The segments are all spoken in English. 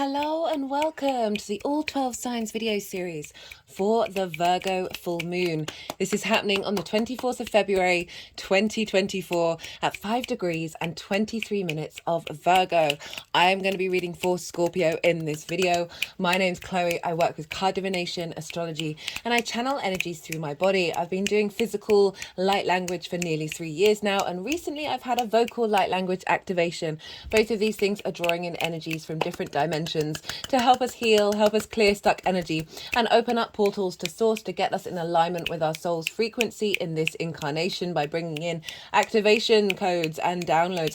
Hello and welcome to the All 12 Signs video series for the Virgo full moon. This is happening on the 24th of February 2024 at 5 degrees and 23 minutes of Virgo. I am going to be reading for Scorpio in this video. My name's Chloe. I work with card divination, astrology, and I channel energies through my body. I've been doing physical light language for nearly 3 years now, and recently I've had a vocal light language activation. Both of these things are drawing in energies from different dimensions to help us heal, help us clear stuck energy, and open up portals to source to get us in alignment with our soul's frequency in this incarnation by bringing in activation codes and downloads.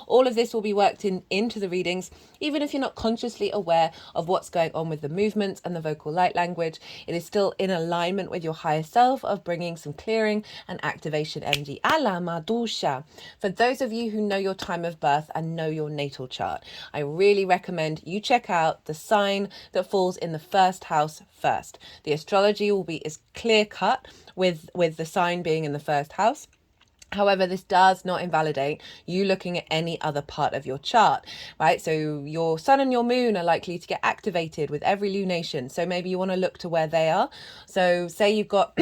All of this will be worked into the readings, even if you're not consciously aware of what's going on with the movements and the vocal light language. It is still in alignment with your higher self of bringing some clearing and activation energy. For those of you who know your time of birth and know your natal chart, I really recommend you check out the sign that falls in the first house first. The astrology will be as clear cut with the sign being in the first house. However, this does not invalidate you looking at any other part of your chart, right? So your sun and your moon are likely to get activated with every lunation. So maybe you want to look to where they are. So say you've got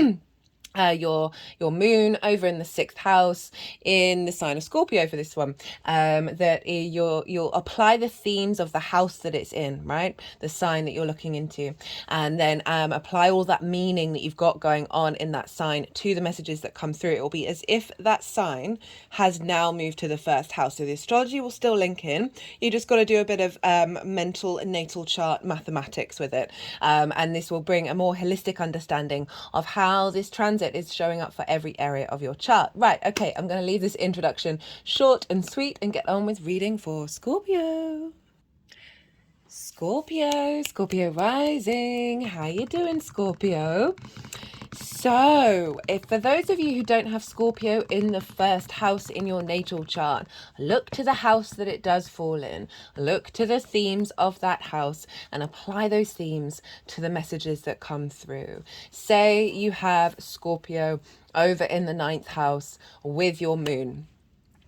your moon over in the 6th house in the sign of Scorpio for this one, that you'll apply the themes of the house that it's in, right? The sign that you're looking into, and then apply all that meaning that you've got going on in that sign to the messages that come through. It will be as if that sign has now moved to the 1st house. So the astrology will still link in. You just got to do a bit of mental and natal chart mathematics with it, and this will bring a more holistic understanding of how this transit is showing up for every area of your chart. Right, okay, I'm going to leave this introduction short and sweet and get on with reading for Scorpio. Scorpio rising. How you doing, Scorpio? So, if for those of you who don't have Scorpio in the 1st house in your natal chart, look to the house that it does fall in. Look to the themes of that house and apply those themes to the messages that come through. Say you have Scorpio over in the 9th house with your moon.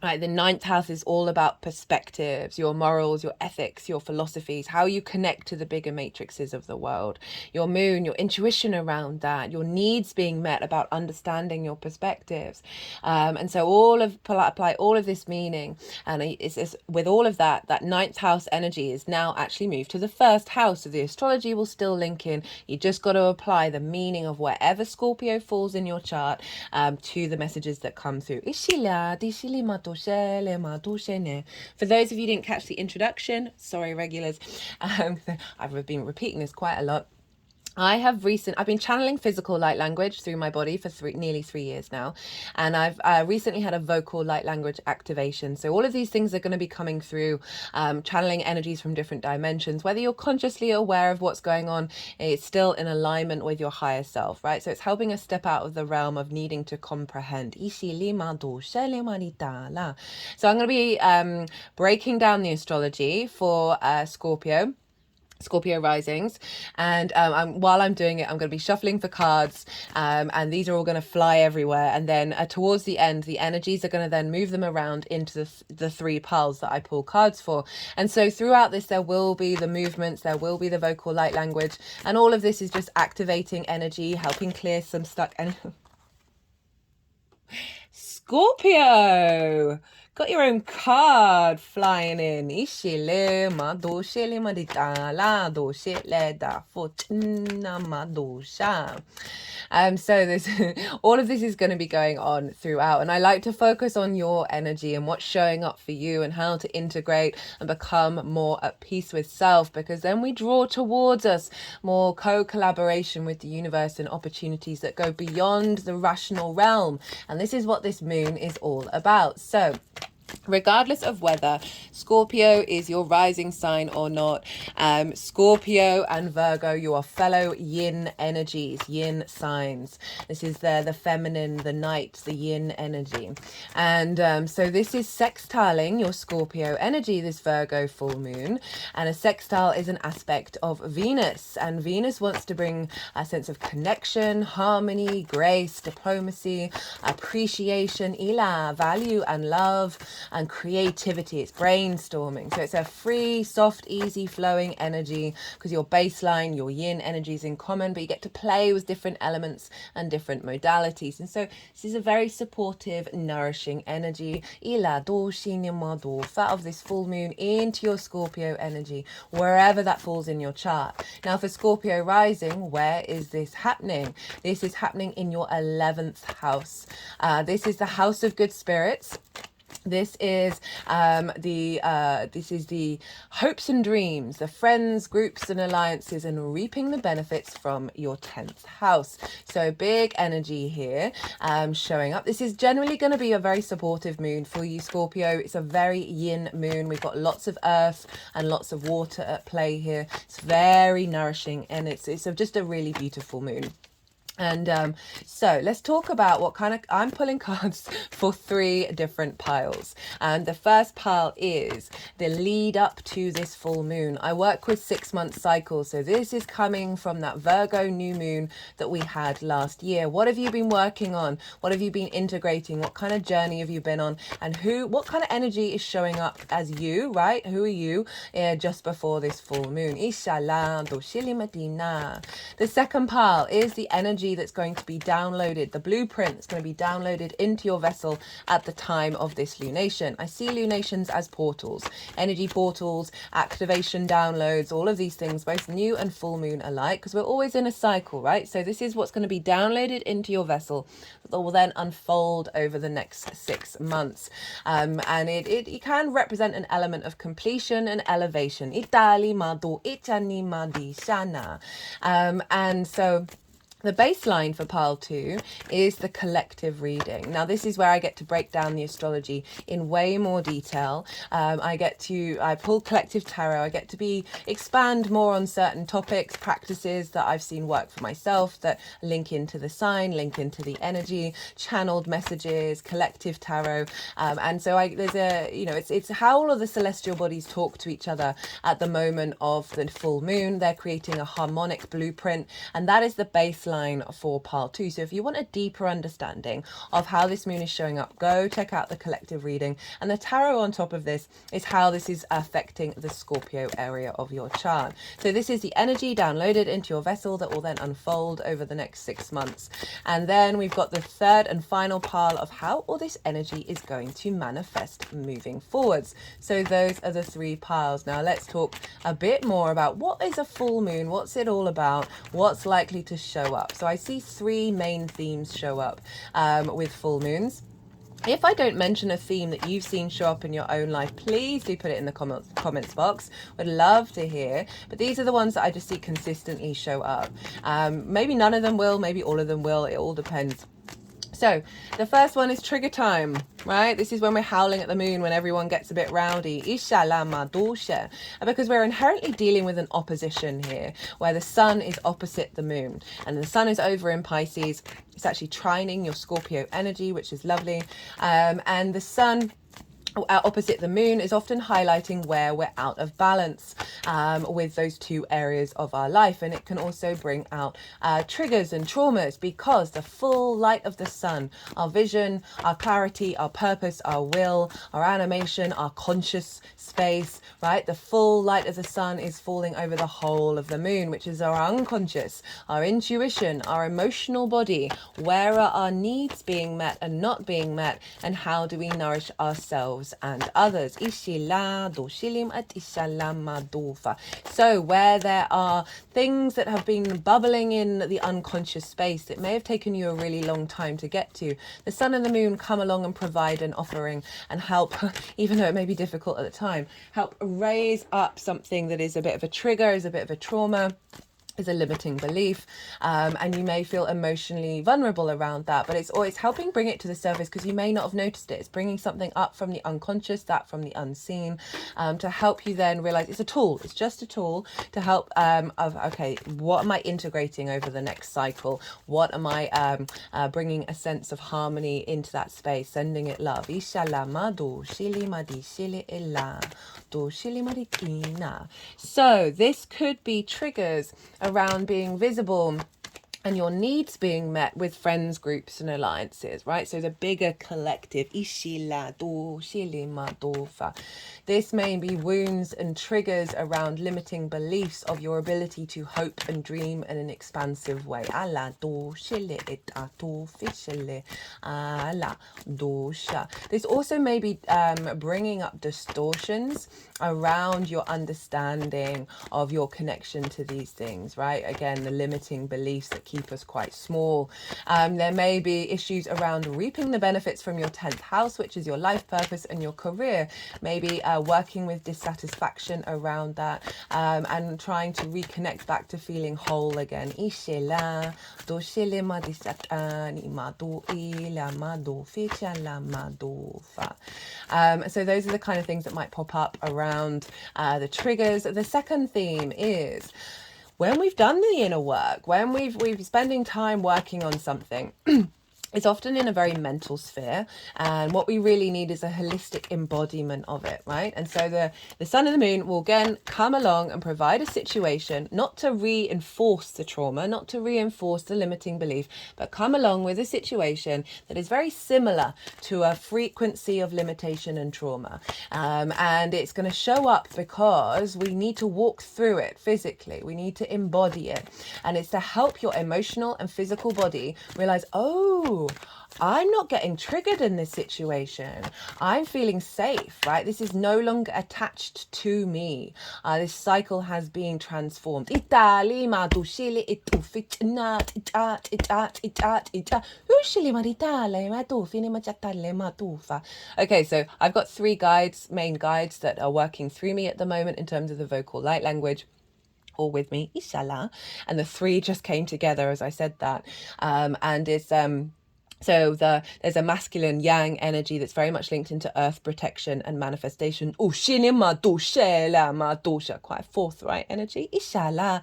Right, the 9th house is all about perspectives, your morals, your ethics, your philosophies, how you connect to the bigger matrices of the world. Your moon, your intuition around that, your needs being met about understanding your perspectives. And so apply all of this meaning. And it's with all of that 9th house energy is now actually moved to the 1st house. So the astrology will still link in. You just got to apply the meaning of wherever Scorpio falls in your chart to the messages that come through. For those of you who didn't catch the introduction, sorry regulars, I've been repeating this quite a lot. I've been channeling physical light language through my body for nearly 3 years now, and I've recently had a vocal light language activation. So all of these things are going to be coming through, channeling energies from different dimensions. Whether you're consciously aware of what's going on, it's still in alignment with your higher self, right? So it's helping us step out of the realm of needing to comprehend. So I'm going to be breaking down the astrology for Scorpio risings, and while I'm doing it, I'm going to be shuffling for cards, and these are all going to fly everywhere, and then towards the end the energies are going to then move them around into the 3 piles that I pull cards for. And so throughout this there will be the movements, there will be the vocal light language, and all of this is just activating energy, helping clear some stuck energy. Scorpio, got your own card flying in. So this all of this is going to be going on throughout, and I like to focus on your energy and what's showing up for you and how to integrate and become more at peace with self, because then we draw towards us more co-collaboration with the universe and opportunities that go beyond the rational realm. And this is what this moon is all about. So regardless of whether Scorpio is your rising sign or not, Scorpio and Virgo, you are fellow yin energies, yin signs. This is the feminine, the night, the yin energy. And so this is sextiling your Scorpio energy, this Virgo full moon. And a sextile is an aspect of Venus. And Venus wants to bring a sense of connection, harmony, grace, diplomacy, appreciation, value and love. and creativity. It's brainstorming. So it's a free, soft, easy flowing energy because your baseline, your yin energy is in common, but you get to play with different elements and different modalities. And so this is a very supportive, nourishing energy. Ila do shinimado, of this full moon into your Scorpio energy, wherever that falls in your chart. Now for Scorpio rising, where is this happening? This is happening in your 11th house. This is the house of good spirits. This is the hopes and dreams, the friends, groups and alliances, and reaping the benefits from your 10th house. So big energy here showing up. This is generally going to be a very supportive moon for you, Scorpio. It's a very yin moon. We've got lots of earth and lots of water at play here. It's very nourishing, and it's just a really beautiful moon. And so let's talk about what kind of, I'm pulling cards for 3 different piles. And the first pile is the lead up to this full moon. I work with 6-month cycles. So this is coming from that Virgo new moon that we had last year. What have you been working on? What have you been integrating? What kind of journey have you been on? And what kind of energy is showing up as you, right? Who are you just before this full moon? Inshallah, doshili Medina. The second pile is the energy that's going to be downloaded, the blueprint that's going to be downloaded into your vessel at the time of this lunation. I see lunations as portals, energy portals, activation downloads, all of these things, both new and full moon alike, because we're always in a cycle, right? So this is what's going to be downloaded into your vessel that will then unfold over the next 6 months. And it can represent an element of completion and elevation. Itali madu itani madi shana. And so the baseline for pile 2 is the collective reading. Now, this is where I get to break down the astrology in way more detail. I pull collective tarot. I get to expand more on certain topics, practices that I've seen work for myself that link into the sign, link into the energy, channeled messages, collective tarot. And so it's how all of the celestial bodies talk to each other at the moment of the full moon. They're creating a harmonic blueprint, and that is the baseline for pile 2. So if you want a deeper understanding of how this moon is showing up, go check out the collective reading. And the tarot on top of this is how this is affecting the Scorpio area of your chart. So this is the energy downloaded into your vessel that will then unfold over the next 6 months. And then we've got the third and final pile of how all this energy is going to manifest moving forwards. So those are the 3 piles. Now let's talk a bit more about what is a full moon, what's it all about, what's likely to show up. So I see 3 main themes show up with full moons. If I don't mention a theme that you've seen show up in your own life, please do put it in the comments box. Would love to hear. But these are the ones that I just see consistently show up. Maybe none of them will, maybe all of them will. It all depends. So the first one is trigger time, right? This is when we're howling at the moon, when everyone gets a bit rowdy. Inshallah madosha. Because we're inherently dealing with an opposition here, where the sun is opposite the moon. And the sun is over in Pisces. It's actually trining your Scorpio energy, which is lovely. And the sun opposite the moon is often highlighting where we're out of balance with those 2 areas of our life. And it can also bring out triggers and traumas, because the full light of the sun, our vision, our clarity, our purpose, our will, our animation, our conscious space, right? The full light of the sun is falling over the whole of the moon, which is our unconscious, our intuition, our emotional body. Where are our needs being met and not being met? And how do we nourish ourselves and others? So where there are things that have been bubbling in the unconscious space that may have taken you a really long time to get to, the sun and the moon come along and provide an offering and help, even though it may be difficult at the time, help raise up something that is a bit of a trigger, is a bit of a trauma, is a limiting belief, and you may feel emotionally vulnerable around that, but it's always helping bring it to the surface, because you may not have noticed it. It's bringing something up from the unconscious, that from the unseen, to help you then realize it's a tool. It's just a tool to help okay, what am I integrating over the next cycle? What am I bringing a sense of harmony into that space, sending it love. So this could be triggers around being visible and your needs being met with friends, groups, and alliances, right? So the bigger collective. This may be wounds and triggers around limiting beliefs of your ability to hope and dream in an expansive way. This also may be bringing up distortions around your understanding of your connection to these things, right? Again, the limiting beliefs that keep us quite small. There may be issues around reaping the benefits from your 10th house, which is your life purpose and your career. Maybe working with dissatisfaction around that, and trying to reconnect back to feeling whole again. So those are the kind of things that might pop up around the triggers. The second theme is when we've done the inner work, when we've been spending time working on something. It's often in a very mental sphere, and what we really need is a holistic embodiment of it, right? And so the sun and the moon will again come along and provide a situation, not to reinforce the trauma, not to reinforce the limiting belief, but come along with a situation that is very similar to a frequency of limitation and trauma. And it's going to show up because we need to walk through it physically. We need to embody it. And it's to help your emotional and physical body realize, oh, I'm not getting triggered in this situation. I'm feeling safe, right? This is no longer attached to me. This cycle has been transformed. Okay, so I've got three main guides that are working through me at the moment in terms of the vocal light language. All with me, inshallah. And the three just came together as I said that. And it's so there's a masculine yang energy that's very much linked into earth protection and manifestation. Quite a forthright energy. This one's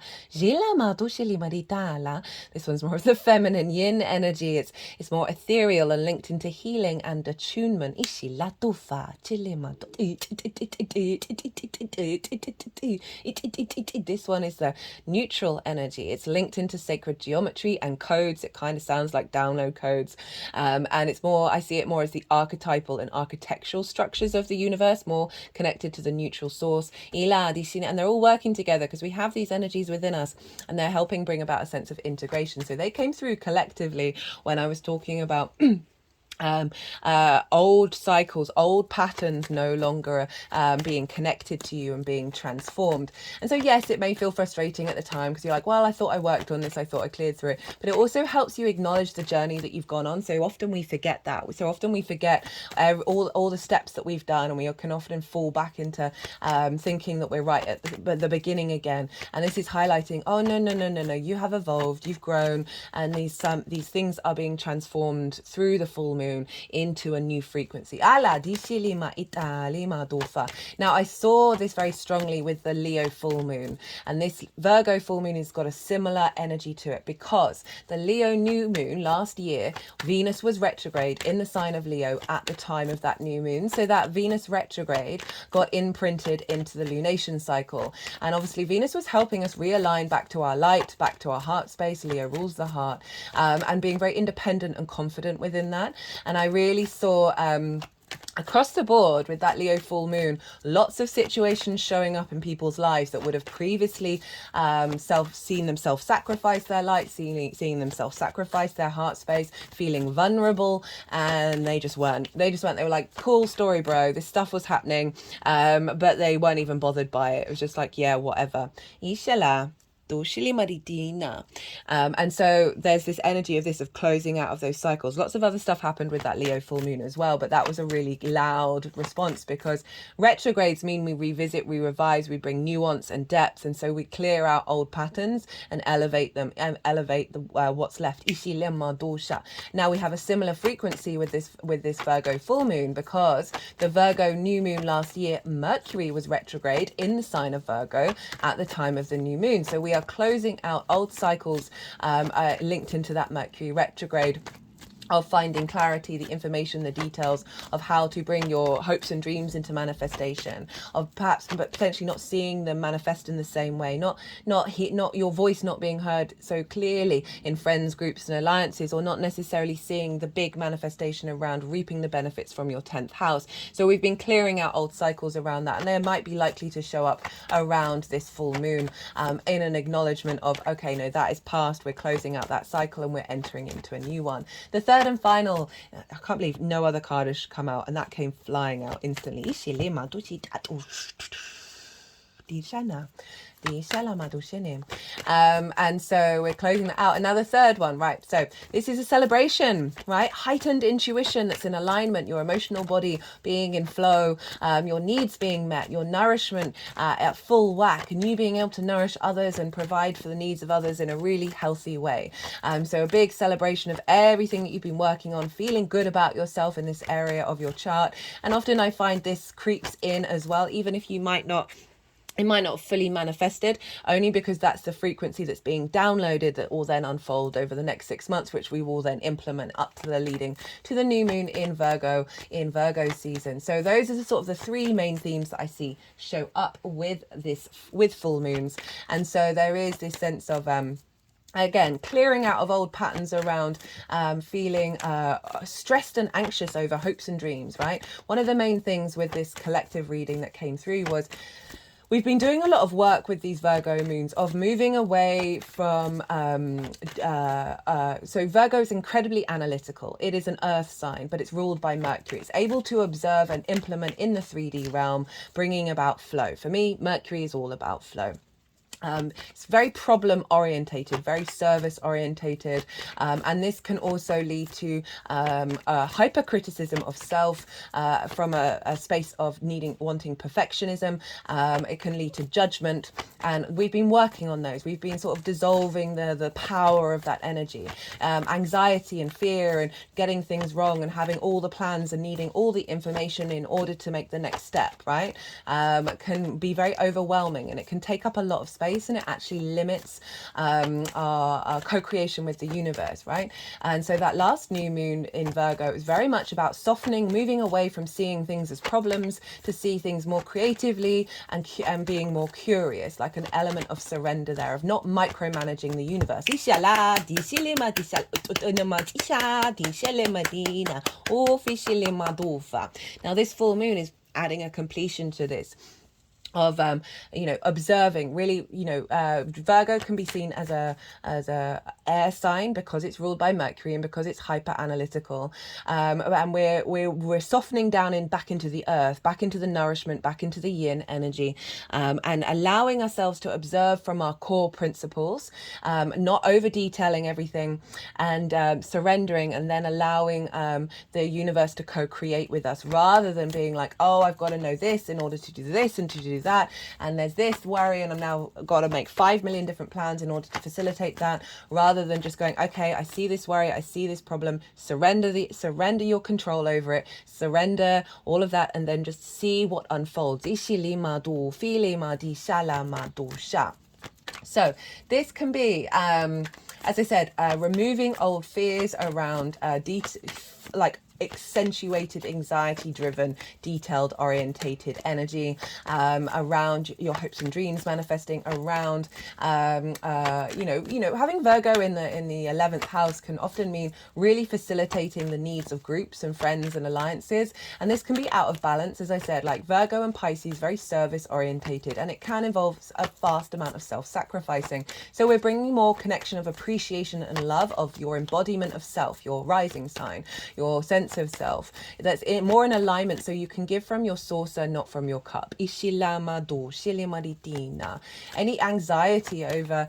more of the feminine yin energy. It's more ethereal and linked into healing and attunement. This one is the neutral energy. It's linked into sacred geometry and codes. It kind of sounds like download codes. And it's more, I see it more as the archetypal and architectural structures of the universe, more connected to the neutral source. And they're all working together because we have these energies within us and they're helping bring about a sense of integration. So they came through collectively when I was talking about old cycles, old patterns no longer being connected to you and being transformed. And so yes, it may feel frustrating at the time because you're like, well, I thought I worked on this, I thought I cleared through it, but it also helps you acknowledge the journey that you've gone on. So often we forget that. So often we forget all the steps that we've done, and we can often fall back into thinking that we're right at the beginning again. And this is highlighting, oh no, you have evolved, you've grown, and these things are being transformed through the full moon into a new frequency. Now I saw this very strongly with the Leo full moon, and this Virgo full moon has got a similar energy to it because the Leo new moon last year, Venus was retrograde in the sign of Leo at the time of that new moon. So that Venus retrograde got imprinted into the lunation cycle, and obviously Venus was helping us realign back to our light, back to our heart space. Leo rules the heart, and being very independent and confident within that. And I really saw across the board with that Leo full moon, lots of situations showing up in people's lives that would have previously seen them self-sacrifice their light, seeing them self-sacrifice their heart space, feeling vulnerable, and they just weren't. They were like, cool story, bro. This stuff was happening, but they weren't even bothered by it. It was just like, yeah, whatever. Inshallah. And so there's this energy of closing out of those cycles. Lots of other stuff happened with that Leo full moon as well, but that was a really loud response because retrogrades mean we revisit, we revise, we bring nuance and depth, and so we clear out old patterns and elevate them and elevate what's left. Now we have a similar frequency with this Virgo full moon because the Virgo new moon last year, Mercury was retrograde in the sign of Virgo at the time of the new moon. So we are closing out old cycles linked into that Mercury retrograde. of finding clarity, the information, the details of how to bring your hopes and dreams into manifestation, of perhaps but potentially not seeing them manifest in the same way, not your voice not being heard so clearly in friends, groups and alliances, or not necessarily seeing the big manifestation around reaping the benefits from your 10th house. So we've been clearing out old cycles around that, and they might be likely to show up around this full moon, in an acknowledgement of, okay, no, that is past, we're closing out that cycle and we're entering into a new one. The third and final, I can't believe no other card has come out, and that came flying out instantly. And so we're closing that out. Another third one, right? So this is a celebration, right? Heightened intuition that's in alignment, your emotional body being in flow, your needs being met, your nourishment at full whack, and you being able to nourish others and provide for the needs of others in a really healthy way. So a big celebration of everything that you've been working on, feeling good about yourself in this area of your chart. And often I find this creeps in as well, even if you might not, it might not fully manifested, only because that's the frequency that's being downloaded that will then unfold over the next 6 months, which we will then implement up to the leading to the new moon in Virgo season. So those are the sort of the three main themes that I see show up with full moons. And so there is this sense of again, clearing out of old patterns around feeling stressed and anxious over hopes and dreams, right? One of the main things with this collective reading that came through was we've been doing a lot of work with these Virgo moons of moving away from, so Virgo is incredibly analytical. It is an earth sign, but it's ruled by Mercury. It's able to observe and implement in the 3D realm, bringing about flow. For me, Mercury is all about flow. It's very problem orientated, very service orientated, and this can also lead to hypercriticism of self from a space of wanting perfectionism. It can lead to judgment, and we've been working on those. We've been sort of dissolving the power of that energy, anxiety and fear and getting things wrong and having all the plans and needing all the information in order to make the next step, right? Can be very overwhelming, and it can take up a lot of space, and it actually limits our co-creation with the universe, right? And so that last new moon in Virgo is very much about softening, moving away from seeing things as problems to see things more creatively and being more curious, like an element of surrender there, of not micromanaging the universe. Now this full moon is adding a completion to this of observing really. Virgo can be seen as a air sign because it's ruled by Mercury and because it's hyper analytical, and we're softening down back into the earth, back into the nourishment, back into the yin energy, and allowing ourselves to observe from our core principles, not over detailing everything, and surrendering, and then allowing the universe to co-create with us, rather than being like, oh, I've got to know this in order to do this and to do that, and there's this worry and I'm now got to make 5 million different plans in order to facilitate that, rather than just going, okay, I see this worry, I see this problem, surrender your control over it, surrender all of that, and then just see what unfolds. So this can be, as I said, removing old fears around accentuated, anxiety driven, detailed orientated energy, around your hopes and dreams manifesting, around having Virgo in the 11th house can often mean really facilitating the needs of groups and friends and alliances, and this can be out of balance, as I said. Like Virgo and Pisces, very service orientated, and it can involve a vast amount of self-sacrificing. So we're bringing more connection of appreciation and love of your embodiment of self, your rising sign, your sense of self, that's more in alignment, so you can give from your saucer, not from your cup. Any anxiety over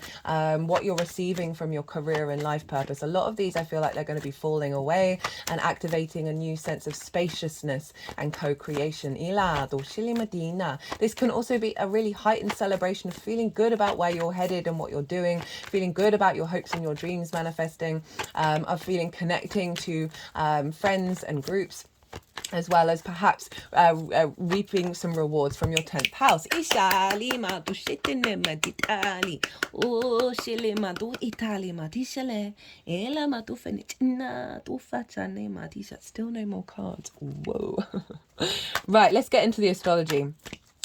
what you're receiving from your career and life purpose, a lot of these I feel like they're going to be falling away and activating a new sense of spaciousness and co-creation. This can also be a really heightened celebration of feeling good about where you're headed and what you're doing, feeling good about your hopes and your dreams manifesting, of feeling connecting to friends and groups as well as perhaps reaping some rewards from your 10th house. Ishali madu shitine maditali. Oh, shile madu itali madishale. Ela madu fenitina tu fatane madisha. Still no more cards. Whoa. Right, let's get into the astrology.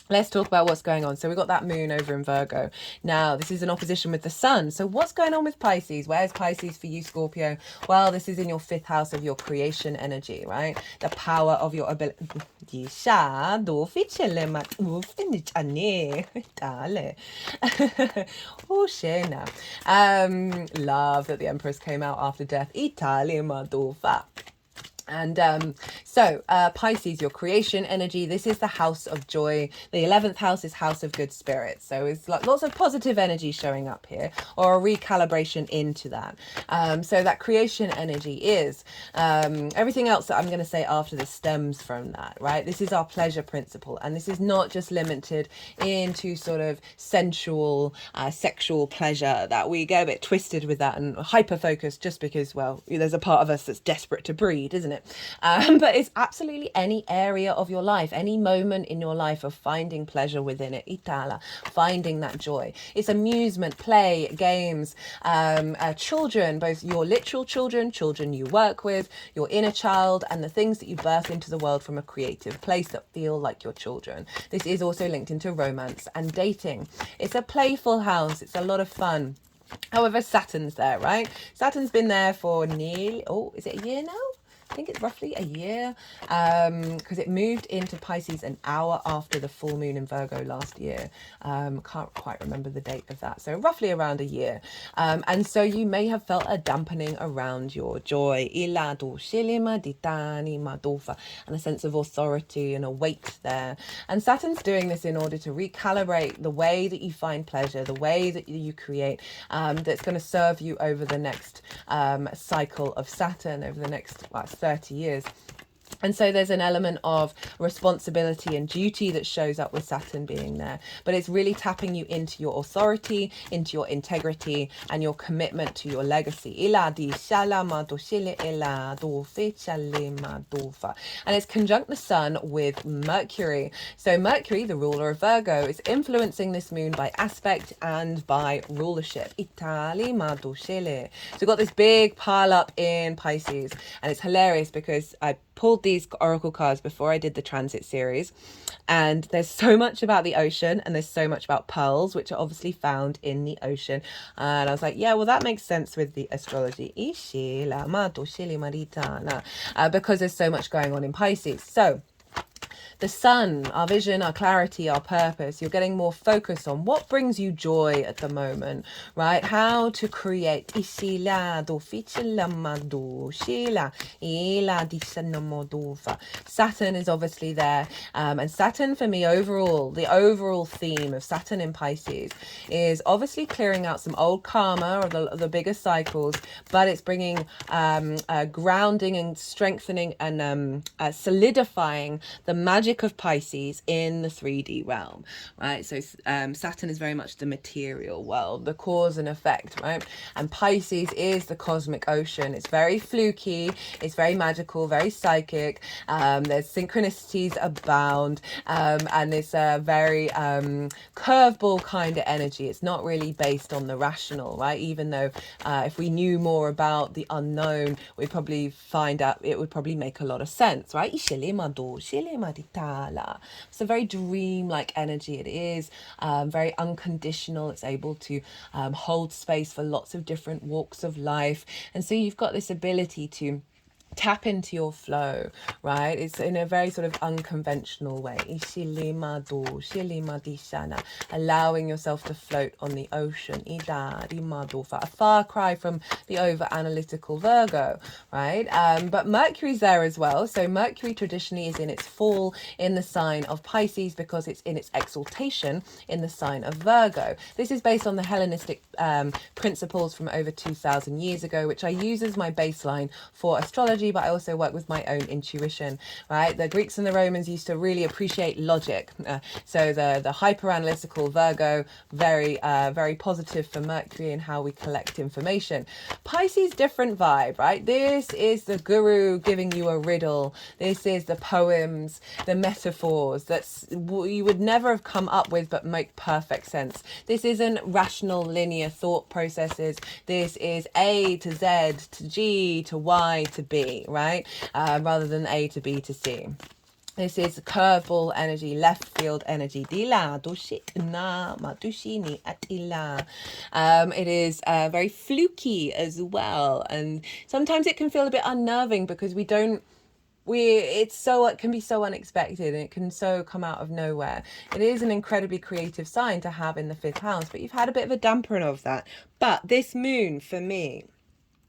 Let's talk about what's going on. So we've got that moon over in Virgo. Now, this is an opposition with the sun. So what's going on with Pisces? Where's Pisces for you, Scorpio? Well, this is in your 5th house of your creation energy, right? The power of your ability. Love that the Empress came out after death. And Pisces, your creation energy, this is the house of joy. The 11th house is house of good spirits. So it's like lots of positive energy showing up here, or a recalibration into that. So that creation energy is everything else that I'm going to say after this stems from that, right? This is our pleasure principle. And this is not just limited into sort of sensual, sexual pleasure, that we get a bit twisted with that and hyper focused just because, well, there's a part of us that's desperate to breed, isn't it? But it's absolutely any area of your life, any moment in your life of finding pleasure within it, finding that joy. It's amusement, play, games, children, both your literal children, children you work with, your inner child, and the things that you birth into the world from a creative place that feel like your children. This is also linked into romance and dating. It's a playful house. It's a lot of fun. However, Saturn's there, right? Saturn's been there for nearly, is it a year now? I think it's roughly a year, because it moved into Pisces an hour after the full moon in Virgo last year. Can't quite remember the date of that. So roughly around a year. And so you may have felt a dampening around your joy. And a sense of authority and a weight there. And Saturn's doing this in order to recalibrate the way that you find pleasure, the way that you create, that's going to serve you over the next cycle of Saturn, over the next 30 years. And so there's an element of responsibility and duty that shows up with Saturn being there. But it's really tapping you into your authority, into your integrity, and your commitment to your legacy. And it's conjunct the sun with Mercury. So Mercury, the ruler of Virgo, is influencing this moon by aspect and by rulership. So we've got this big pile up in Pisces. And it's hilarious because I pulled these oracle cards before I did the transit series, and there's so much about the ocean and there's so much about pearls, which are obviously found in the ocean, and I was like, yeah, well, that makes sense with the astrology, because there's so much going on in Pisces. So the sun, our vision, our clarity, our purpose, you're getting more focused on what brings you joy at the moment, right? How to create. Saturn is obviously there. And Saturn, for me, overall, the overall theme of Saturn in Pisces is obviously clearing out some old karma of the bigger cycles, but it's bringing grounding and strengthening and solidifying the magic of Pisces in the 3D realm, right? So Saturn is very much the material world, the cause and effect, right? And Pisces is the cosmic ocean. It's very fluky, it's very magical, very psychic. There's synchronicities abound, and it's a very curveball kind of energy. It's not really based on the rational, right? Even though if we knew more about the unknown, we'd probably find out it would probably make a lot of sense, right? It's a very dream-like energy. It is very unconditional. It's able to hold space for lots of different walks of life. And so you've got this ability to tap into your flow, right? It's in a very sort of unconventional way. Allowing yourself to float on the ocean. A far cry from the over-analytical Virgo, right? But Mercury's there as well. So Mercury traditionally is in its fall in the sign of Pisces because it's in its exaltation in the sign of Virgo. This is based on the Hellenistic principles from over 2,000 years ago, which I use as my baseline for astrology astrology, but I also work with my own intuition, right? The Greeks and the Romans used to really appreciate logic. So the hyper analytical Virgo, very positive for Mercury and how we collect information. Pisces, different vibe, right? This is the guru giving you a riddle. This is the poems, the metaphors that's you would never have come up with but make perfect sense. This isn't rational linear thought processes. This is A to Z to G to Y to B, right? Rather than A to B to C. This is curveball energy, left field energy. It is very fluky as well, and sometimes it can feel a bit unnerving because it can be so unexpected, and it can so come out of nowhere. It is an incredibly creative sign to have in the 5th house, but you've had a bit of a dampening of that. But this moon for me,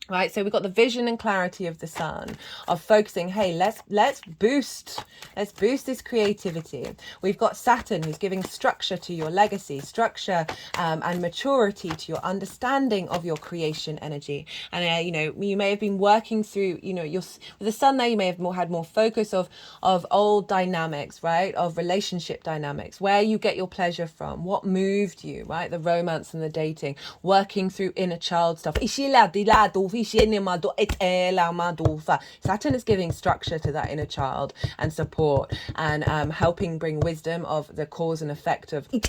right, so we've got the vision and clarity of the sun, of focusing, hey, let's boost this creativity. We've got Saturn, who's giving structure to your legacy, structure and maturity to your understanding of your creation energy. And you may have been working through, with the sun there, you may have had more focus of old dynamics, right, of relationship dynamics, where you get your pleasure from, what moved you, right, the romance and the dating, working through inner child stuff. Saturn is giving structure to that inner child and support, and helping bring wisdom of the cause and effect of things.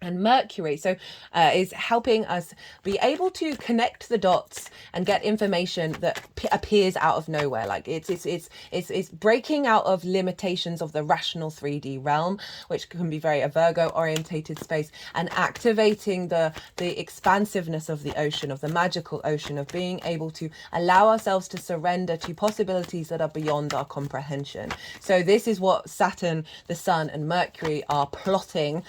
And Mercury is helping us be able to connect the dots and get information that appears out of nowhere. Like it's breaking out of limitations of the rational 3D realm, which can be very a Virgo orientated space, and activating the expansiveness of the ocean, of the magical ocean, of being able to allow ourselves to surrender to possibilities that are beyond our comprehension. So this is what Saturn, the Sun, and Mercury are plotting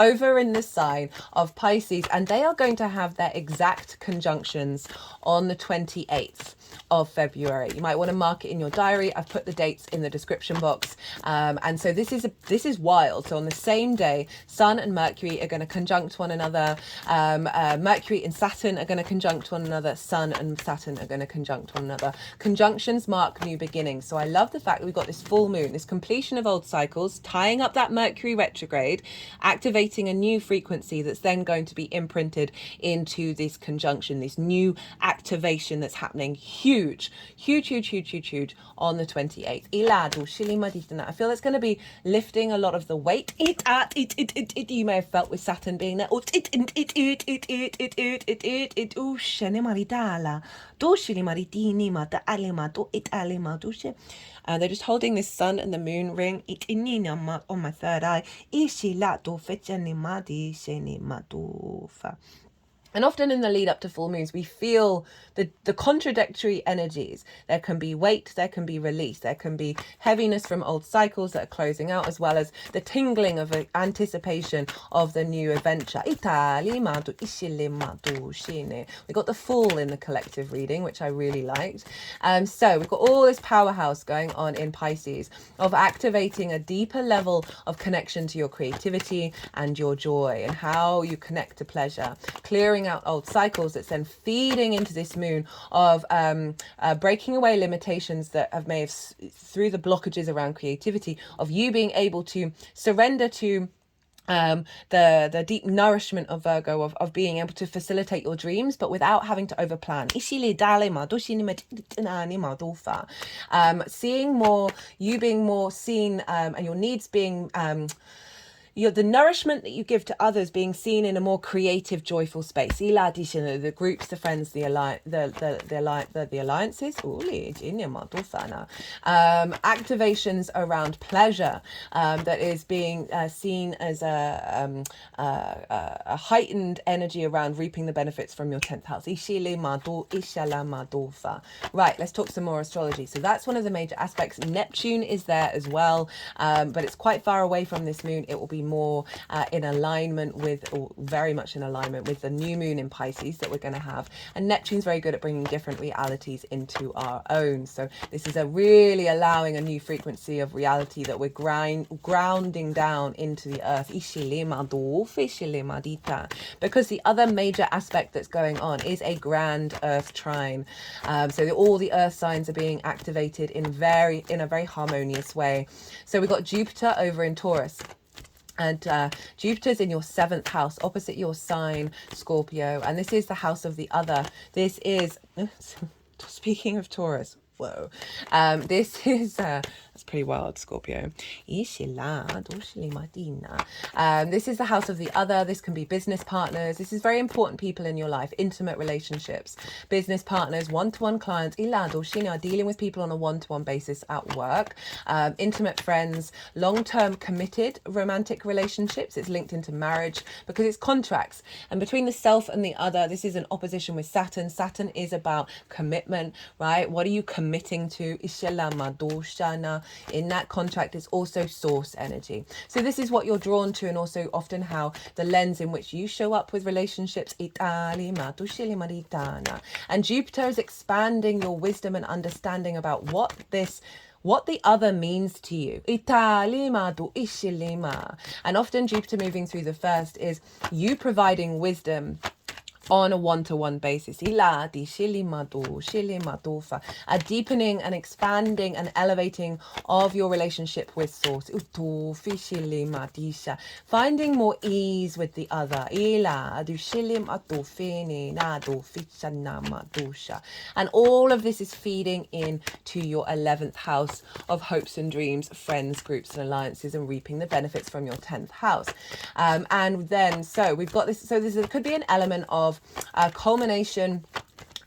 over in the sign of Pisces, and they are going to have their exact conjunctions on the 28th of February. You might want to mark it in your diary. I've put the dates in the description box, and so this is wild. So on the same day, Sun and Mercury are going to conjunct one another. Mercury and Saturn are going to conjunct one another. Sun and Saturn are going to conjunct one another. Conjunctions mark new beginnings. So I love the fact that we've got this full moon, this completion of old cycles, tying up that Mercury retrograde, activating a new frequency that's then going to be imprinted into this conjunction, this new activation that's happening huge on the 28th. I feel it's going to be lifting a lot of the weight. You may have felt with Saturn being there. They're just holding this sun and the moon ring on my third eye. And often in the lead up to full moons, we feel the contradictory energies. There can be weight, there can be release, there can be heaviness from old cycles that are closing out, as well as the tingling of anticipation of the new adventure. We got the Fool in the collective reading, which I really liked. So we've got all this powerhouse going on in Pisces of activating a deeper level of connection to your creativity and your joy, and how you connect to pleasure, clearing out old cycles that's then feeding into this moon of breaking away limitations that may have through the blockages around creativity, of you being able to surrender to the deep nourishment of Virgo, of being able to facilitate your dreams but without having to overplan. Seeing more, you being more seen, and your needs being the nourishment that you give to others being seen in a more creative, joyful space. The groups, the friends, the alliances. Activations around pleasure that is being seen as a heightened energy around reaping the benefits from your 10th house. Right, let's talk some more astrology. So that's one of the major aspects. Neptune is there as well, but it's quite far away from this moon. It will be more in alignment with, or very much in alignment with, the new moon in Pisces that we're going to have. And Neptune's very good at bringing different realities into our own. So this is a really allowing a new frequency of reality that we're grounding down into the earth. Because the other major aspect that's going on is a grand earth trine. So all the earth signs are being activated in a very harmonious way. So we've got Jupiter over in Taurus. And Jupiter's in your 7th house, opposite your sign, Scorpio. And this is the house of the other. This is, speaking of Taurus, whoa. This is, that's pretty wild, Scorpio. This is the house of the other. This can be business partners. This is very important people in your life, intimate relationships, business partners, one-to-one clients, dealing with people on a one-to-one basis at work, intimate friends, long-term committed romantic relationships. It's linked into marriage because it's contracts. And between the self and the other, this is an opposition with Saturn. Saturn is about commitment, right? What are you committing to? In that contract is also source energy. So this is what you're drawn to, and also often how the lens in which you show up with relationships. And Jupiter is expanding your wisdom and understanding about what the other means to you. And often Jupiter moving through the first is you providing wisdom on a one-to-one basis. A deepening and expanding and elevating of your relationship with source. Finding more ease with the other. And all of this is feeding into your 11th house of hopes and dreams, friends, groups and alliances, and reaping the benefits from your 10th house. And then, so we've got this, so there could be an element of culmination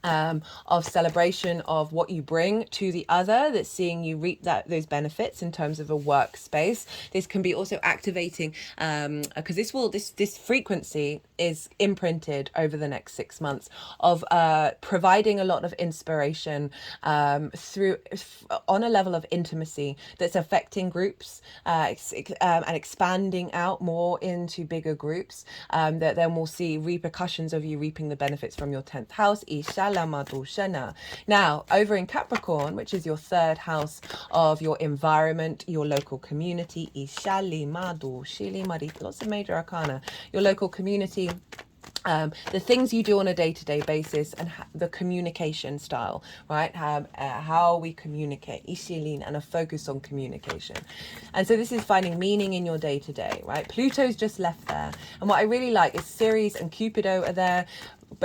of celebration of what you bring to the other, that's seeing you reap those benefits in terms of a workspace. This can be also activating because this frequency is imprinted over the next 6 months of providing a lot of inspiration through on a level of intimacy that's affecting groups and expanding out more into bigger groups, that then we'll see repercussions of you reaping the benefits from your 10th house. Now, over in Capricorn, which is your 3rd house of your environment, your local community, lots of major arcana, your local community, the things you do on a day-to-day basis, and the communication style, right? How we communicate, and a focus on communication. And so this is finding meaning in your day-to-day, right? Pluto's just left there. And what I really like is Ceres and Cupido are there.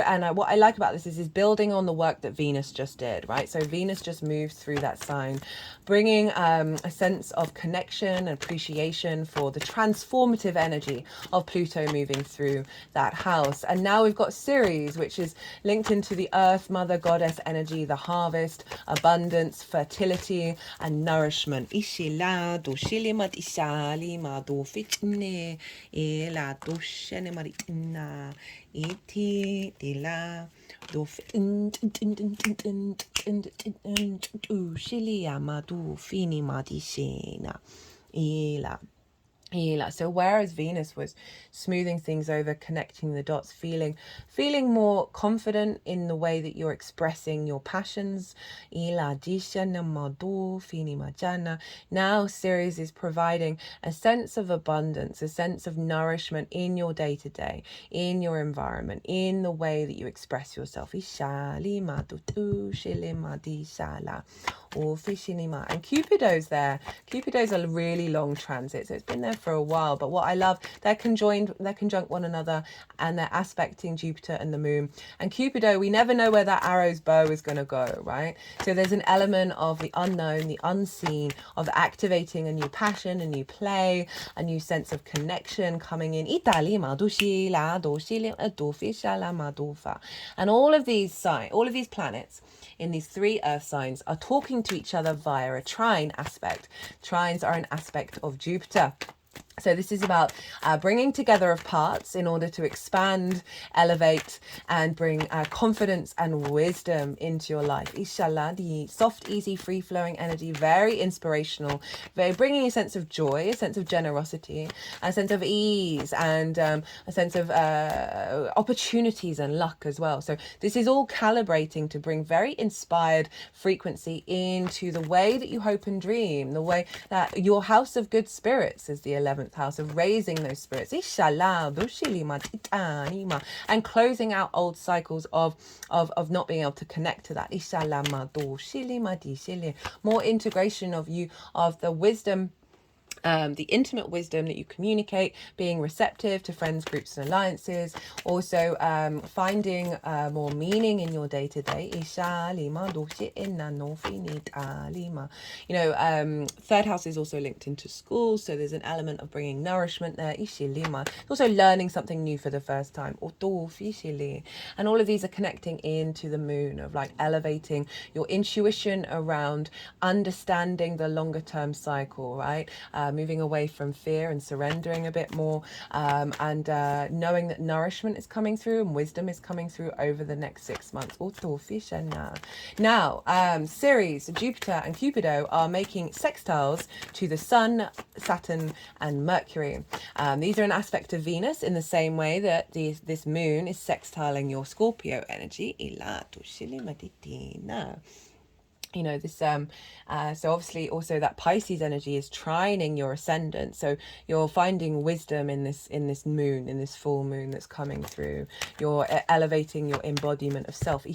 And what I like about this is building on the work that Venus just did, right? So Venus just moved through that sign, bringing a sense of connection and appreciation for the transformative energy of Pluto moving through that house. And now we've got Ceres, which is linked into the earth, mother goddess energy, the harvest, abundance, fertility, and nourishment. Iti dila do shilia madu fini madishina ila. So whereas Venus was smoothing things over, connecting the dots, feeling more confident in the way that you're expressing your passions, now Ceres is providing a sense of abundance, a sense of nourishment in your day-to-day, in your environment, in the way that you express yourself. And Cupido's there. Cupido's a really long transit, so it's been there for a while. But what I love, they're conjunct one another, and they're aspecting Jupiter and the moon. And Cupido, we never know where that arrow's bow is going to go, right? So there's an element of the unknown, the unseen, of activating a new passion, a new play, a new sense of connection coming in. And all of these planets in these 3 earth signs are talking to each other via a trine aspect. Trines are an aspect of Jupiter. So this is about bringing together of parts in order to expand, elevate, and bring confidence and wisdom into your life. Inshallah, the soft, easy, free-flowing energy, very inspirational, very bringing a sense of joy, a sense of generosity, a sense of ease, and a sense of opportunities and luck as well. So this is all calibrating to bring very inspired frequency into the way that you hope and dream, the way that your house of good spirits is the 11th house of raising those spirits, and closing out old cycles of not being able to connect to that. More integration of you, of the wisdom, the intimate wisdom that you communicate, being receptive to friends, groups, and alliances. Also, finding more meaning in your day to day. You know, third house is also linked into school, so there's an element of bringing nourishment there. Also, learning something new for the first time. And all of these are connecting into the moon, of like elevating your intuition around understanding the longer term cycle, right? Moving away from fear and surrendering a bit more, and knowing that nourishment is coming through and wisdom is coming through over the next 6 months. Now, Ceres, Jupiter, and Cupido are making sextiles to the Sun, Saturn, and Mercury. These are an aspect of Venus in the same way that this moon is sextiling your Scorpio energy. You know, this so obviously also that Pisces energy is trining your ascendant, so you're finding wisdom in this moon, in this full moon that's coming through. You're elevating your embodiment of self. Now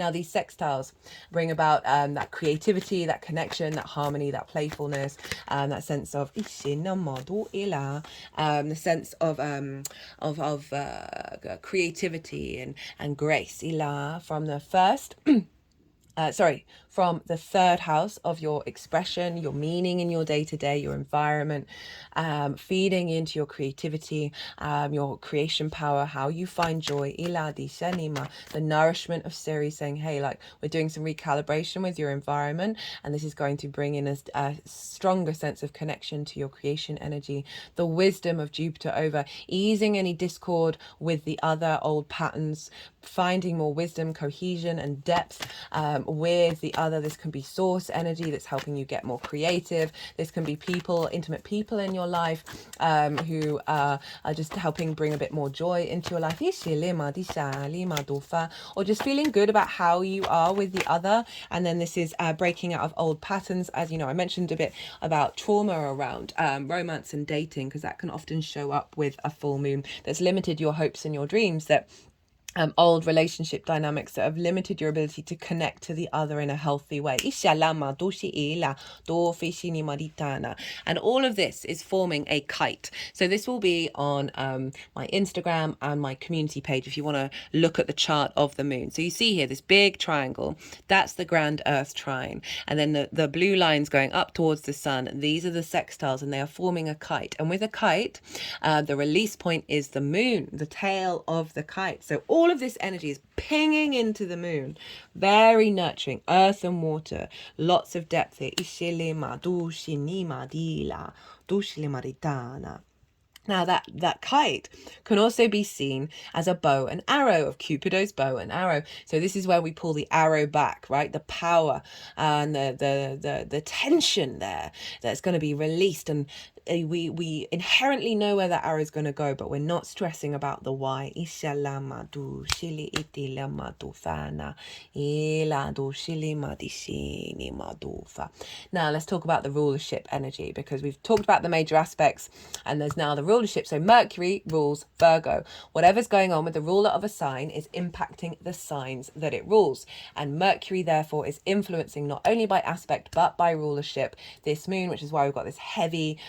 these sextiles bring about that creativity, that connection, that harmony, that playfulness, that sense of the sense of creativity and grace from the first from the third house of your expression, your meaning in your day-to-day, your environment, feeding into your creativity, your creation power, how you find joy. The nourishment of Ceres, saying, hey, like, we're doing some recalibration with your environment, and this is going to bring in a stronger sense of connection to your creation energy. The wisdom of Jupiter over easing any discord with the other old patterns, finding more wisdom, cohesion, and depth with the other. This can be source energy that's helping you get more creative. This can be people, intimate people in your life who are just helping bring a bit more joy into your life. Or just feeling good about how you are with the other. And then this is breaking out of old patterns. As you know, I mentioned a bit about trauma around romance and dating, because that can often show up with a full moon that's limited your hopes and your dreams, that old relationship dynamics that have limited your ability to connect to the other in a healthy way. And all of this is forming a kite. So this will be on my Instagram and my community page if you want to look at the chart of the moon. So you see here this big triangle, that's the grand earth trine. And then the blue lines going up towards the sun, these are the sextiles, and they are forming a kite. And with a kite, the release point is the moon, the tail of the kite. So all of this energy is pinging into the moon, very nurturing, earth and water, lots of depth here. Now that kite can also be seen as a bow and arrow, of Cupido's bow and arrow. So this is where we pull the arrow back, right? The power and the tension there that's going to be released, and we inherently know where that arrow is going to go, but we're not stressing about the why. Now let's talk about the rulership energy, because we've talked about the major aspects and there's now the rulership. So Mercury rules Virgo. Whatever's going on with the ruler of a sign is impacting the signs that it rules, and Mercury therefore is influencing not only by aspect but by rulership this moon, which is why we've got this heavy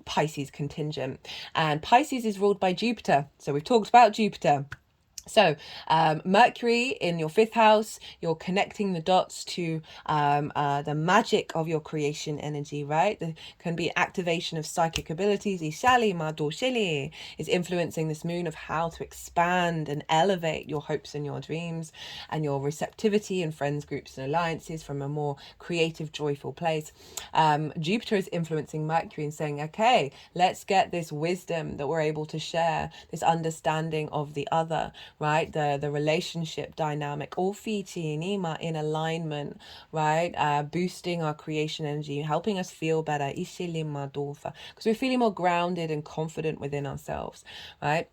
Pisces contingent. And Pisces is ruled by Jupiter, so we've talked about Jupiter. So Mercury in your 5th house, you're connecting the dots to the magic of your creation energy, right? There can be activation of psychic abilities. Ishali Madoshili is influencing this moon of how to expand and elevate your hopes and your dreams and your receptivity in friends, groups and alliances from a more creative, joyful place. Jupiter is influencing Mercury and saying, okay, let's get this wisdom that we're able to share, this understanding of the other, right? The relationship dynamic, all in alignment, right? Boosting our creation energy, helping us feel better, because we're feeling more grounded and confident within ourselves, right?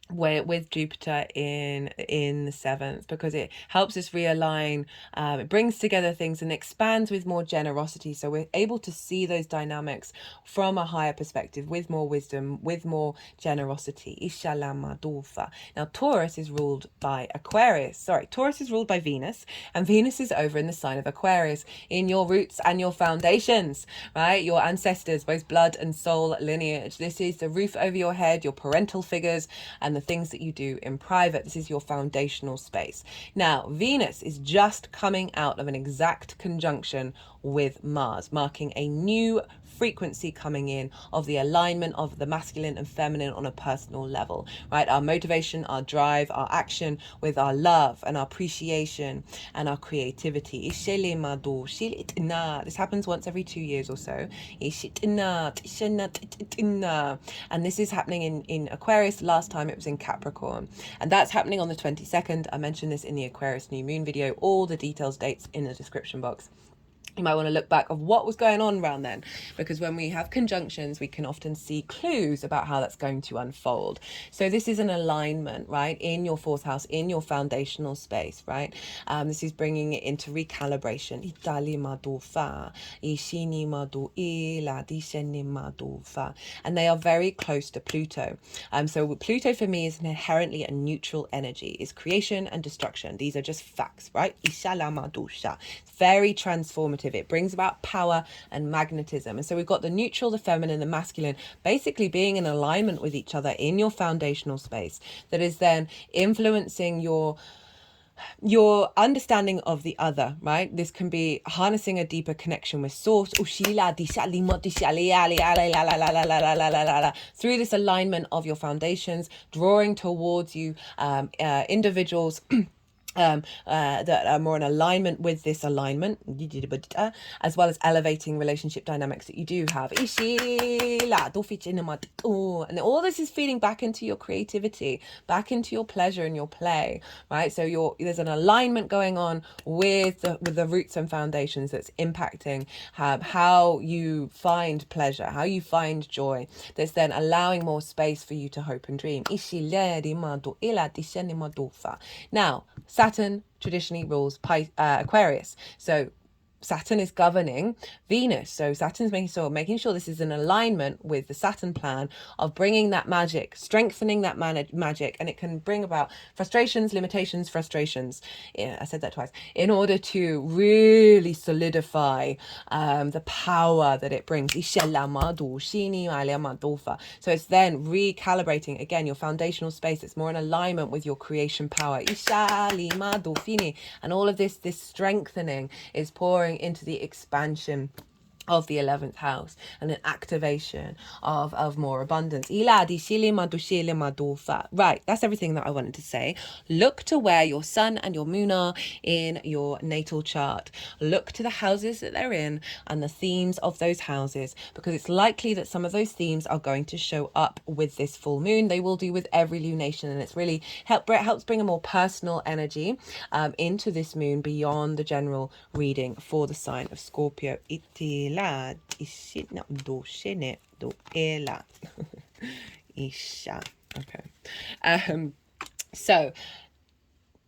With Jupiter in the 7th, because it helps us realign, it brings together things and expands with more generosity, so we're able to see those dynamics from a higher perspective, with more wisdom, with more generosity. Now Taurus is ruled by Taurus is ruled by Venus, and Venus is over in the sign of Aquarius, in your roots and your foundations, right? Your ancestors, both blood and soul lineage. This is the roof over your head, your parental figures, and the things that you do in private. This is your foundational space. Now, Venus is just coming out of an exact conjunction with Mars, marking a new frequency coming in of the alignment of the masculine and feminine on a personal level, right? Our motivation, our drive, our action with our love and our appreciation and our creativity. This happens once every 2 years or so. And this is happening in Aquarius. Last time it was in Capricorn. And that's happening on the 22nd. I mentioned this in the Aquarius new moon video. All the details, dates in the description box. You might want to look back of what was going on around then, because when we have conjunctions, we can often see clues about how that's going to unfold. So this is an alignment, right, in your 4th house, in your foundational space, right? This is bringing it into recalibration. And they are very close to Pluto. So Pluto for me is inherently a neutral energy. It's creation and destruction. These are just facts, right? It's very transformative. It brings about power and magnetism. And so we've got the neutral, the feminine, the masculine, basically being in alignment with each other in your foundational space, that is then influencing your understanding of the other, right? This can be harnessing a deeper connection with source through this alignment of your foundations, drawing towards you individuals that are more in alignment with this alignment, as well as elevating relationship dynamics that you do have. And all this is feeding back into your creativity, back into your pleasure and your play, right? So there's an alignment going on with the roots and foundations that's impacting how you find pleasure, how you find joy, that's then allowing more space for you to hope and dream. Now, Saturn traditionally rules Aquarius. So Saturn is governing Venus. So Saturn's making sure this is in alignment with the Saturn plan of bringing that magic, strengthening that magic, and it can bring about frustrations, limitations, frustrations. Yeah, I said that twice. In order to really solidify the power that it brings. So it's then recalibrating, again, your foundational space. It's more in alignment with your creation power. And all of this strengthening is pouring into the expansion of the 11th house and an activation of more abundance. Right, that's everything that I wanted to say. Look to where your sun and your moon are in your natal chart. Look to the houses that they're in and the themes of those houses, because it's likely that some of those themes are going to show up with this full moon. They will do with every lunation, and it's really helps bring a more personal energy into this moon beyond the general reading for the sign of Scorpio. Okay. So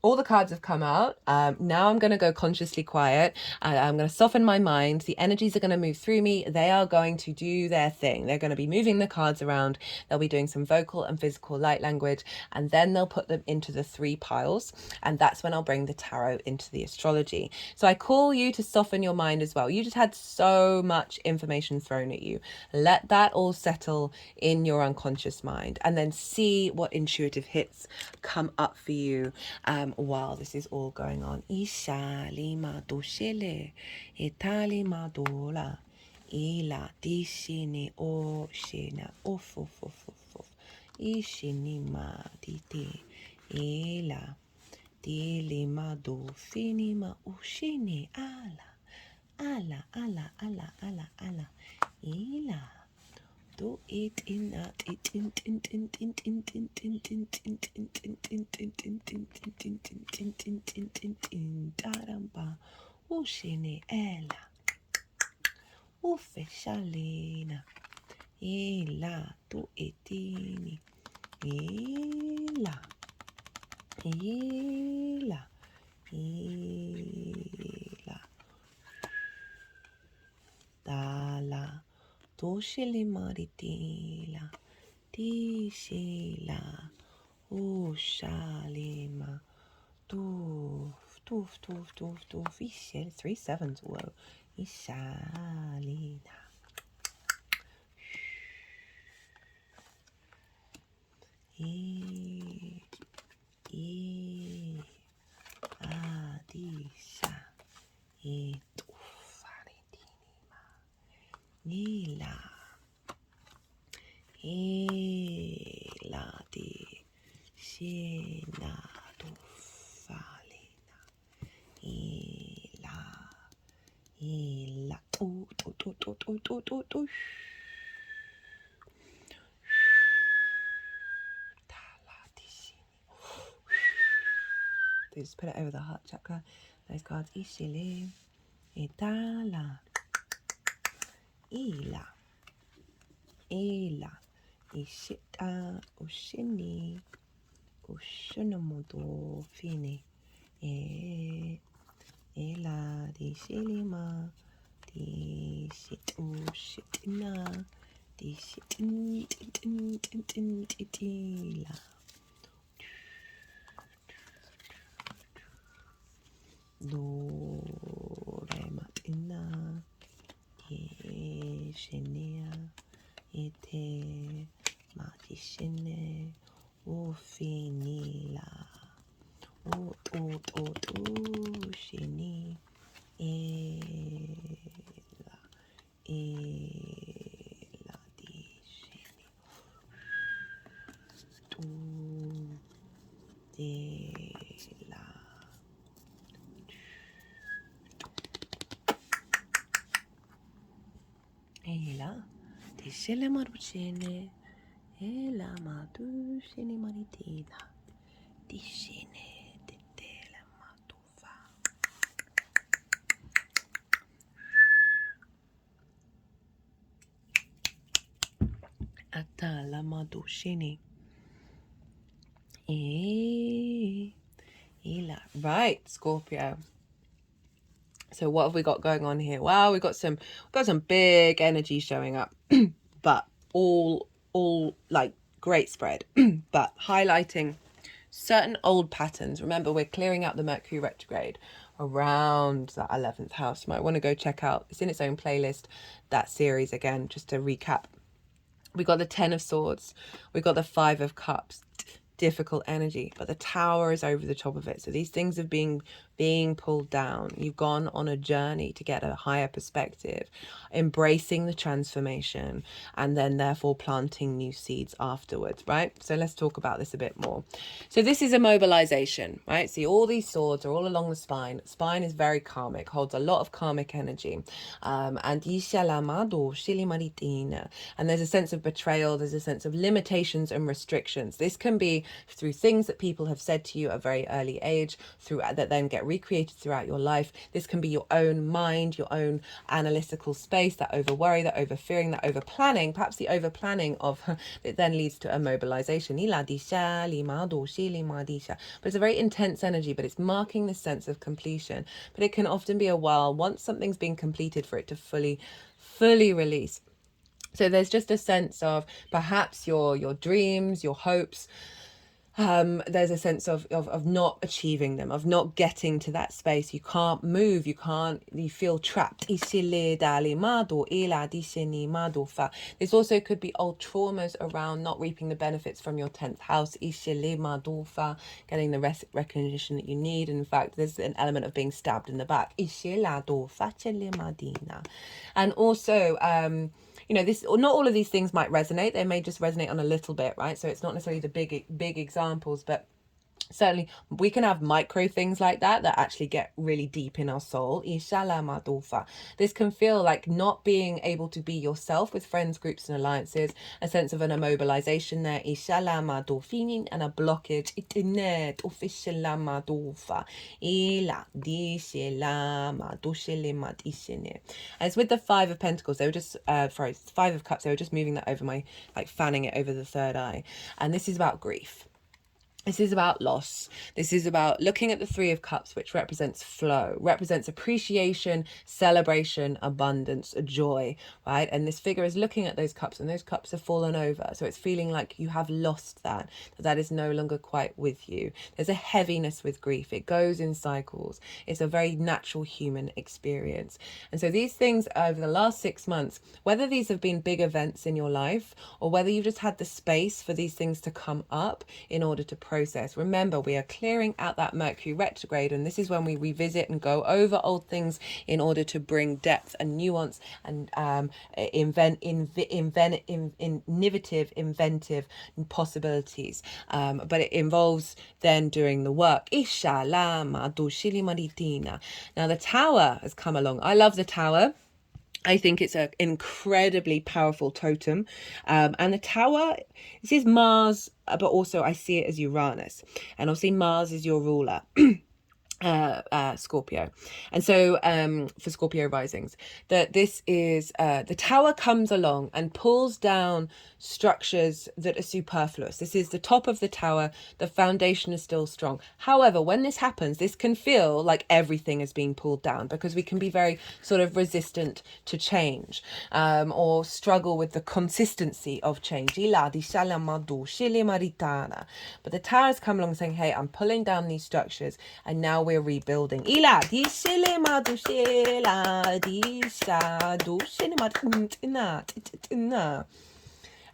all the cards have come out. Now I'm going to go consciously quiet. I'm going to soften my mind. The energies are going to move through me. They are going to do their thing. They're going to be moving the cards around. They'll be doing some vocal and physical light language, and then they'll put them into the 3 piles. And that's when I'll bring the tarot into the astrology. So I call you to soften your mind as well. You just had so much information thrown at you. Let that all settle in your unconscious mind, and then see what intuitive hits come up for you while this is all going on. Isha lima doshele etali madola ila dishini o shena of ishini ma dite ila dili mado fini ma ushini ala ila do it in that it in taramba ushine ela ufeshalina ela do etini ela dala doshili maritila dishila ushalima doof ishel 3 sevens. Whoa, ishalina adisha etufaritinima nila di shina dufalina ila tu just put it over the heart chakra. Those cards. Ishili, Itala, Ila, Ishita, Ushini, Ushunamodo, Fini, Ela, di Shilima, di Shitina, di Shitila. Dore matina shenia ete matishene ufinila o shini ela di shini tu de ela dishele maruchene ela madushene maritila dishene detele matufa atala madushene ela. Right, Scorpio. So what have we got going on here? Well, we've got some big energy showing up, but all like great spread, but highlighting certain old patterns. Remember, we're clearing out the Mercury retrograde around that 11th house. You might want to go check out, it's in its own playlist, that series again, just to recap. We got the 10 of Swords, we got the 5 of Cups, difficult energy, but the Tower is over the top of it. So these things have been being pulled down. You've gone on a journey to get a higher perspective, embracing the transformation, and then therefore planting new seeds afterwards, right? So let's talk about this a bit more. So this is a mobilization, right? See, all these swords are all along the spine. Spine is very karmic, holds a lot of karmic energy. And there's a sense of betrayal, there's a sense of limitations and restrictions. This can be through things that people have said to you at a very early age, through that then get get recreated throughout your life. This can be your own mind, your own analytical space, that over worry, that over fearing, that over planning, perhaps the over planning of it then leads to immobilization. But it's a very intense energy, but it's marking this sense of completion. But it can often be a while once something's been completed for it to fully release. So there's just a sense of perhaps your dreams, your hopes. There's a sense of not achieving them, of not getting to that space. You can't move, you feel trapped. This also could be old traumas around not reaping the benefits from your 10th house, getting the recognition that you need. And in fact, there's an element of being stabbed in the back. And also, this, or not all of these things might resonate. They may just resonate on a little bit, right? So it's not necessarily the big examples, but certainly we can have micro things like that actually get really deep in our soul. This can feel like not being able to be yourself with friends, groups and alliances, a sense of an immobilization there, and a blockage. And it's with the Five of Pentacles. They were just Five of Cups. They were just moving that over my, like fanning it over the third eye. And this is about grief. This is about loss. This is about looking at the Three of Cups, which represents flow, represents appreciation, celebration, abundance, joy, right? And this figure is looking at those cups, and those cups have fallen over. So it's feeling like you have lost that is no longer quite with you. There's a heaviness with grief. It goes in cycles. It's a very natural human experience. And so these things over the last 6 months, whether these have been big events in your life or whether you've just had the space for these things to come up in order to process. Remember, we are clearing out that Mercury retrograde, and this is when we revisit and go over old things in order to bring depth and nuance and inventive possibilities. But it involves then doing the work. Now the Tower has come along. I love the Tower. I think it's an incredibly powerful totem. And the Tower, this is Mars, but also I see it as Uranus. And obviously Mars is your ruler. Scorpio. And so for Scorpio risings, that this is the Tower comes along and pulls down structures that are superfluous. This is the top of the tower. The foundation is still strong. However, when this happens, this can feel like everything is being pulled down, because we can be very sort of resistant to change, or struggle with the consistency of change. But the Tower has come along saying, hey, I'm pulling down these structures, and now we're rebuilding.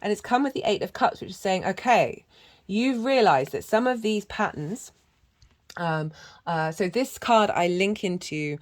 And it's come with the Eight of Cups, which is saying, okay, you've realized that some of these patterns, so this card I link into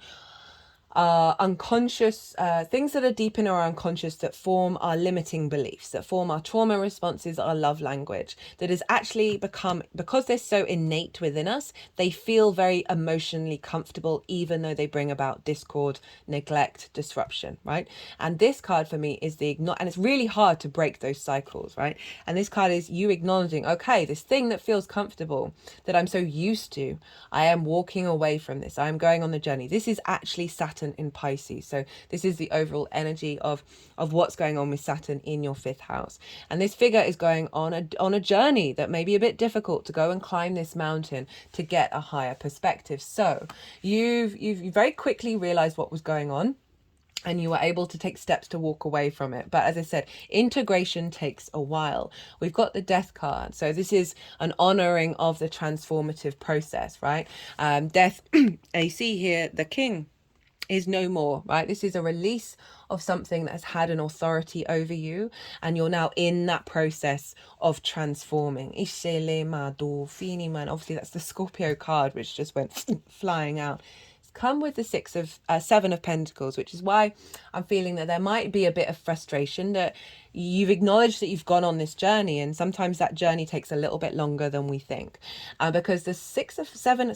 unconscious things that are deep in our unconscious, that form our limiting beliefs, that form our trauma responses, our love language, that has actually become, because they're so innate within us, they feel very emotionally comfortable, even though they bring about discord, neglect, disruption, right? And this card for me is and it's really hard to break those cycles, right? And this card is you acknowledging, okay, this thing that feels comfortable, that I'm so used to, I am walking away from this. I am going on the journey. This is actually Saturn in Pisces. So this is the overall energy of what's going on with Saturn in your 5th house. And this figure is going on a journey that may be a bit difficult, to go and climb this mountain to get a higher perspective. So you've very quickly realized what was going on, and you were able to take steps to walk away from it. But as I said, integration takes a while. We've got the Death card. So this is an honoring of the transformative process, right? Death, I see here, the King is no more, right? This is a release of something that has had an authority over you, and you're now in that process of transforming. Obviously that's the Scorpio card, which just went flying out. It's come with the Seven of Pentacles, which is why I'm feeling that there might be a bit of frustration, that you've acknowledged that you've gone on this journey, and sometimes that journey takes a little bit longer than we think, because the so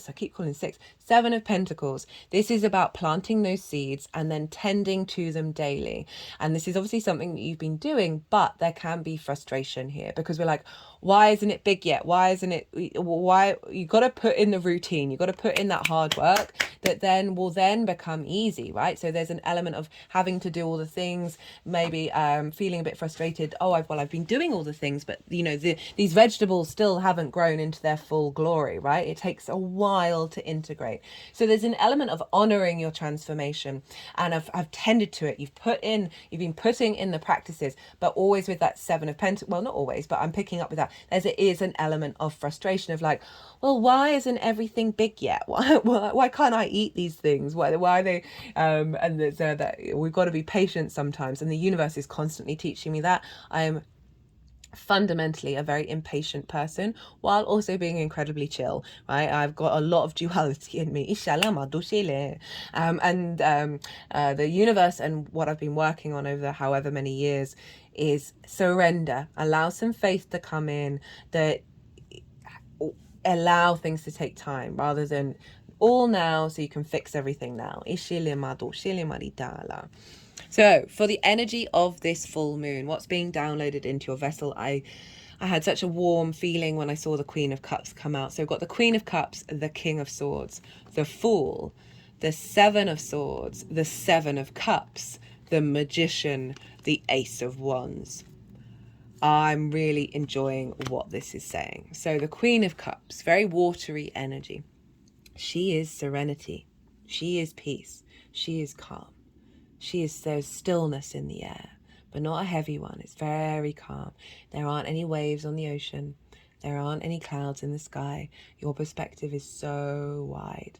I keep calling seven of Pentacles, this is about planting those seeds and then tending to them daily. And this is obviously something that you've been doing, but there can be frustration here because we're like, why isn't it big yet? Why isn't it? Why? You got to put in the routine, you got to put in that hard work that then will then become easy, right? So there's an element of having to do all the things, maybe feeling a bit frustrated. Oh, I've been doing all the things, but you know, these vegetables still haven't grown into their full glory, right? It takes a while to integrate. So there's an element of honoring your transformation, and I've tended to it. You've been putting in the practices, but always with that seven of pentacles. Well, not always, but I'm picking up with that. There is an element of frustration of like, well, why isn't everything big yet? Why can't I eat these things? Why are they? And there's that we've got to be patient sometimes, and the universe is constantly teaching me that. I am fundamentally a very impatient person while also being incredibly chill, right? I've got a lot of duality in me. The universe and what I've been working on over however many years is surrender. Allow some faith to come in, that allow things to take time rather than all now so you can fix everything now. So for the energy of this full moon, what's being downloaded into your vessel, I had such a warm feeling when I saw the Queen of Cups come out. So we've got the Queen of Cups, the King of Swords, the Fool, the Seven of Swords, the Seven of Cups, the Magician, the Ace of Wands. I'm really enjoying what this is saying. So the Queen of Cups, very watery energy. She is serenity. She is peace. She is calm. There's stillness in the air, but not a heavy one. It's very calm. There aren't any waves on the ocean. There aren't any clouds in the sky. Your perspective is so wide,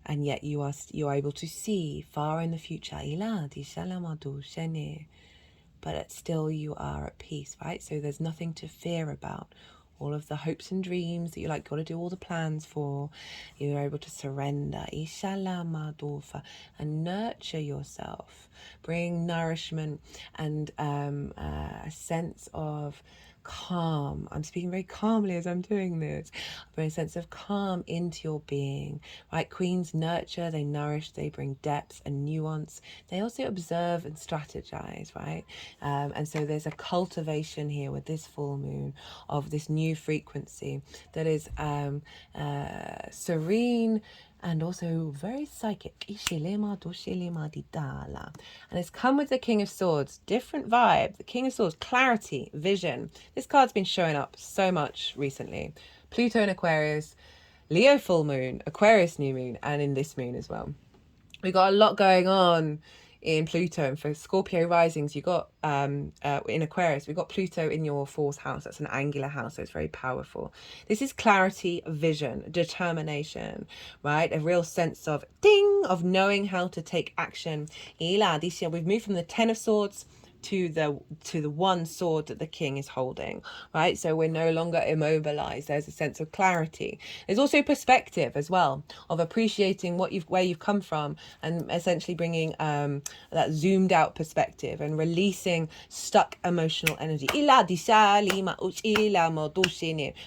and yet you are able to see far in the future. But still you are at peace, right? So there's nothing to fear about. All of the hopes and dreams that you got to do all the plans for, you're able to surrender and nurture yourself. Bring nourishment and a sense of calm. I'm speaking very calmly as I'm doing this. Bring a sense of calm into your being, right? Queens nurture, they nourish, they bring depth and nuance. They also observe and strategize, right? And so there's a cultivation here with this full moon of this new frequency that is serene and also very psychic. And it's come with the King of Swords, different vibe. The King of Swords, clarity, vision. This card's been showing up so much recently. Pluto in Aquarius, Leo full moon, Aquarius new moon, and in this moon as well. We got a lot going on in Pluto, and for Scorpio risings, you got in Aquarius, we've got Pluto in your fourth house. That's an angular house, so it's very powerful. This is clarity, vision, determination, right? A real sense of of knowing how to take action. This year we've moved from the Ten of Swords to the one sword that the king is holding, right? So we're no longer immobilized. There's a sense of clarity. There's also perspective as well, of appreciating where you've come from, and essentially bringing that zoomed out perspective and releasing stuck emotional energy. But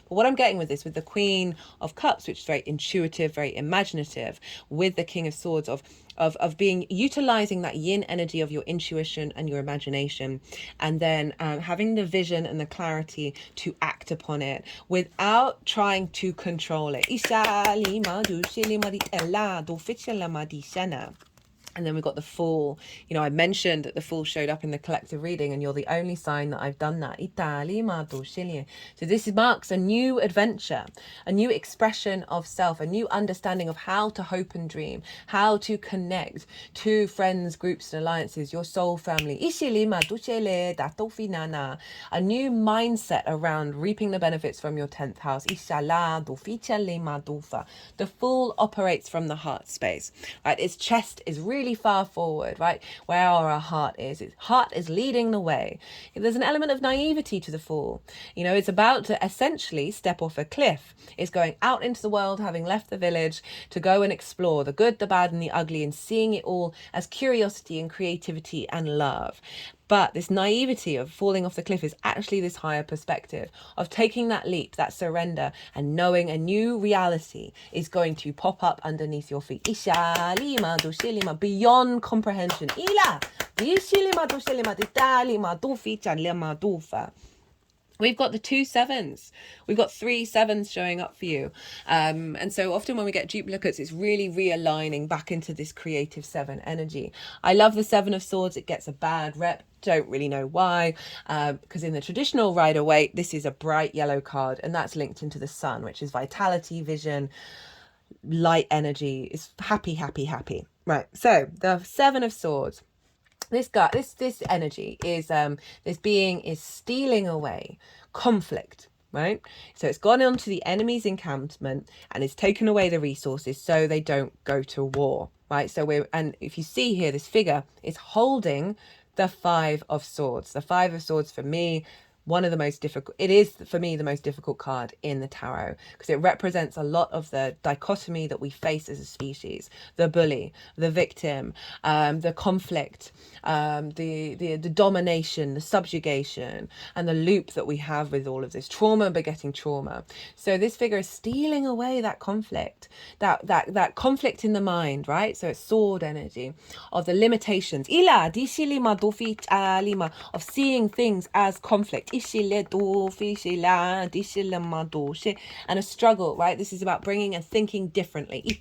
what I'm getting with this, with the Queen of Cups, which is very intuitive, very imaginative, with the King of Swords, of being utilizing that yin energy of your intuition and your imagination, and then having the vision and the clarity to act upon it without trying to control it. And then we've got the Fool. You know, I mentioned that the Fool showed up in the collective reading, and you're the only sign that I've done that. So this marks a new adventure, a new expression of self, a new understanding of how to hope and dream, how to connect to friends, groups, and alliances, your soul family. A new mindset around reaping the benefits from your 10th house. The Fool operates from the heart space, right? Its chest is really far forward, right? Where our heart is. Its heart is leading the way. There's an element of naivety to the Fool. You know, it's about to essentially step off a cliff. It's going out into the world, having left the village, to go and explore the good, the bad, and the ugly, and seeing it all as curiosity and creativity and love. But this naivety of falling off the cliff is actually this higher perspective of taking that leap, that surrender, and knowing a new reality is going to pop up underneath your feet. Isha lima do shilima, beyond comprehension. Ila shilima do shilima lima do ficha lima dufa. We've got the 2 sevens. We've got 3 sevens showing up for you. And so often when we get duplicates, it's really realigning back into this creative 7 energy. I love the 7 of Swords. It gets a bad rep. Don't really know why. Because in the traditional Rider-Waite, this is a bright yellow card. And that's linked into the sun, which is vitality, vision, light energy. It's happy, happy, happy. Right. So the 7 of Swords. This energy is this being is stealing away conflict, right? So it's gone onto the enemy's encampment and it's taken away the resources so they don't go to war, right? And if you see here, this figure is holding the 5 of Swords. The 5 of Swords for me, one of the most difficult, it is for me the most difficult card in the tarot because it represents a lot of the dichotomy that we face as a species: the bully, the victim, the conflict, the domination, the subjugation, and the loop that we have with all of this trauma begetting trauma. So this figure is stealing away that conflict, that conflict in the mind, right? So it's sword energy of the limitations, of seeing things as conflict. And a struggle, right? This is about bringing and thinking differently. And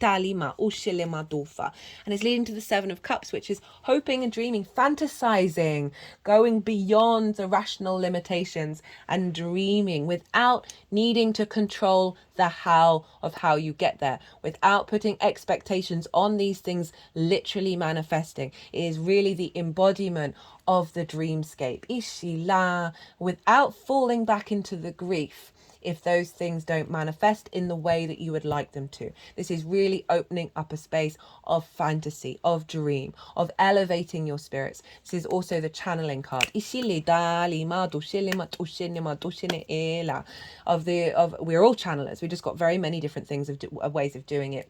it's leading to the 7 of Cups, which is hoping and dreaming, fantasizing, going beyond the rational limitations and dreaming without needing to control the how of how you get there, without putting expectations on these things literally manifesting. It is really the embodiment of the dreamscape, Ishila, without falling back into the grief if those things don't manifest in the way that you would like them to. This is really opening up a space of fantasy, of dream, of elevating your spirits. This is also the channeling card. We're all channelers. We just got very many different things of ways of doing it,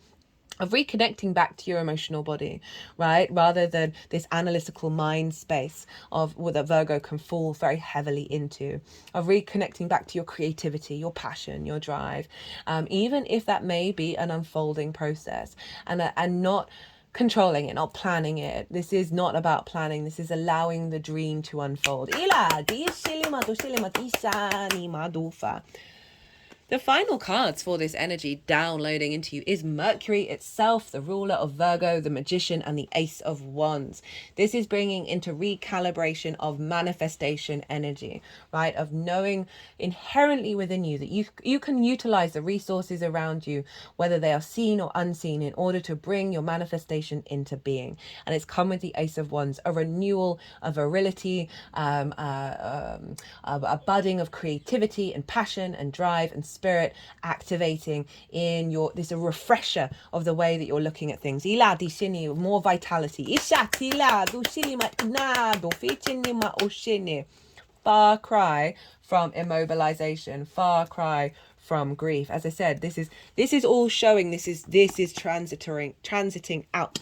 of reconnecting back to your emotional body, right? Rather than this analytical mind space of what a Virgo can fall very heavily into, of reconnecting back to your creativity, your passion, your drive, even if that may be an unfolding process, and not controlling it, not planning it. This is not about planning. This is allowing the dream to unfold. The final cards for this energy downloading into you is Mercury itself, the ruler of Virgo, the Magician, and the Ace of Wands. This is bringing into recalibration of manifestation energy, right? Of knowing inherently within you that you can utilize the resources around you, whether they are seen or unseen, in order to bring your manifestation into being. And it's come with the Ace of Wands, a renewal, a virility, a budding of creativity and passion and drive and spirit activating in your, this a refresher of the way that you're looking at things. More vitality. Far cry from immobilization, far cry from grief. As I said, this is all showing, this is transiting out.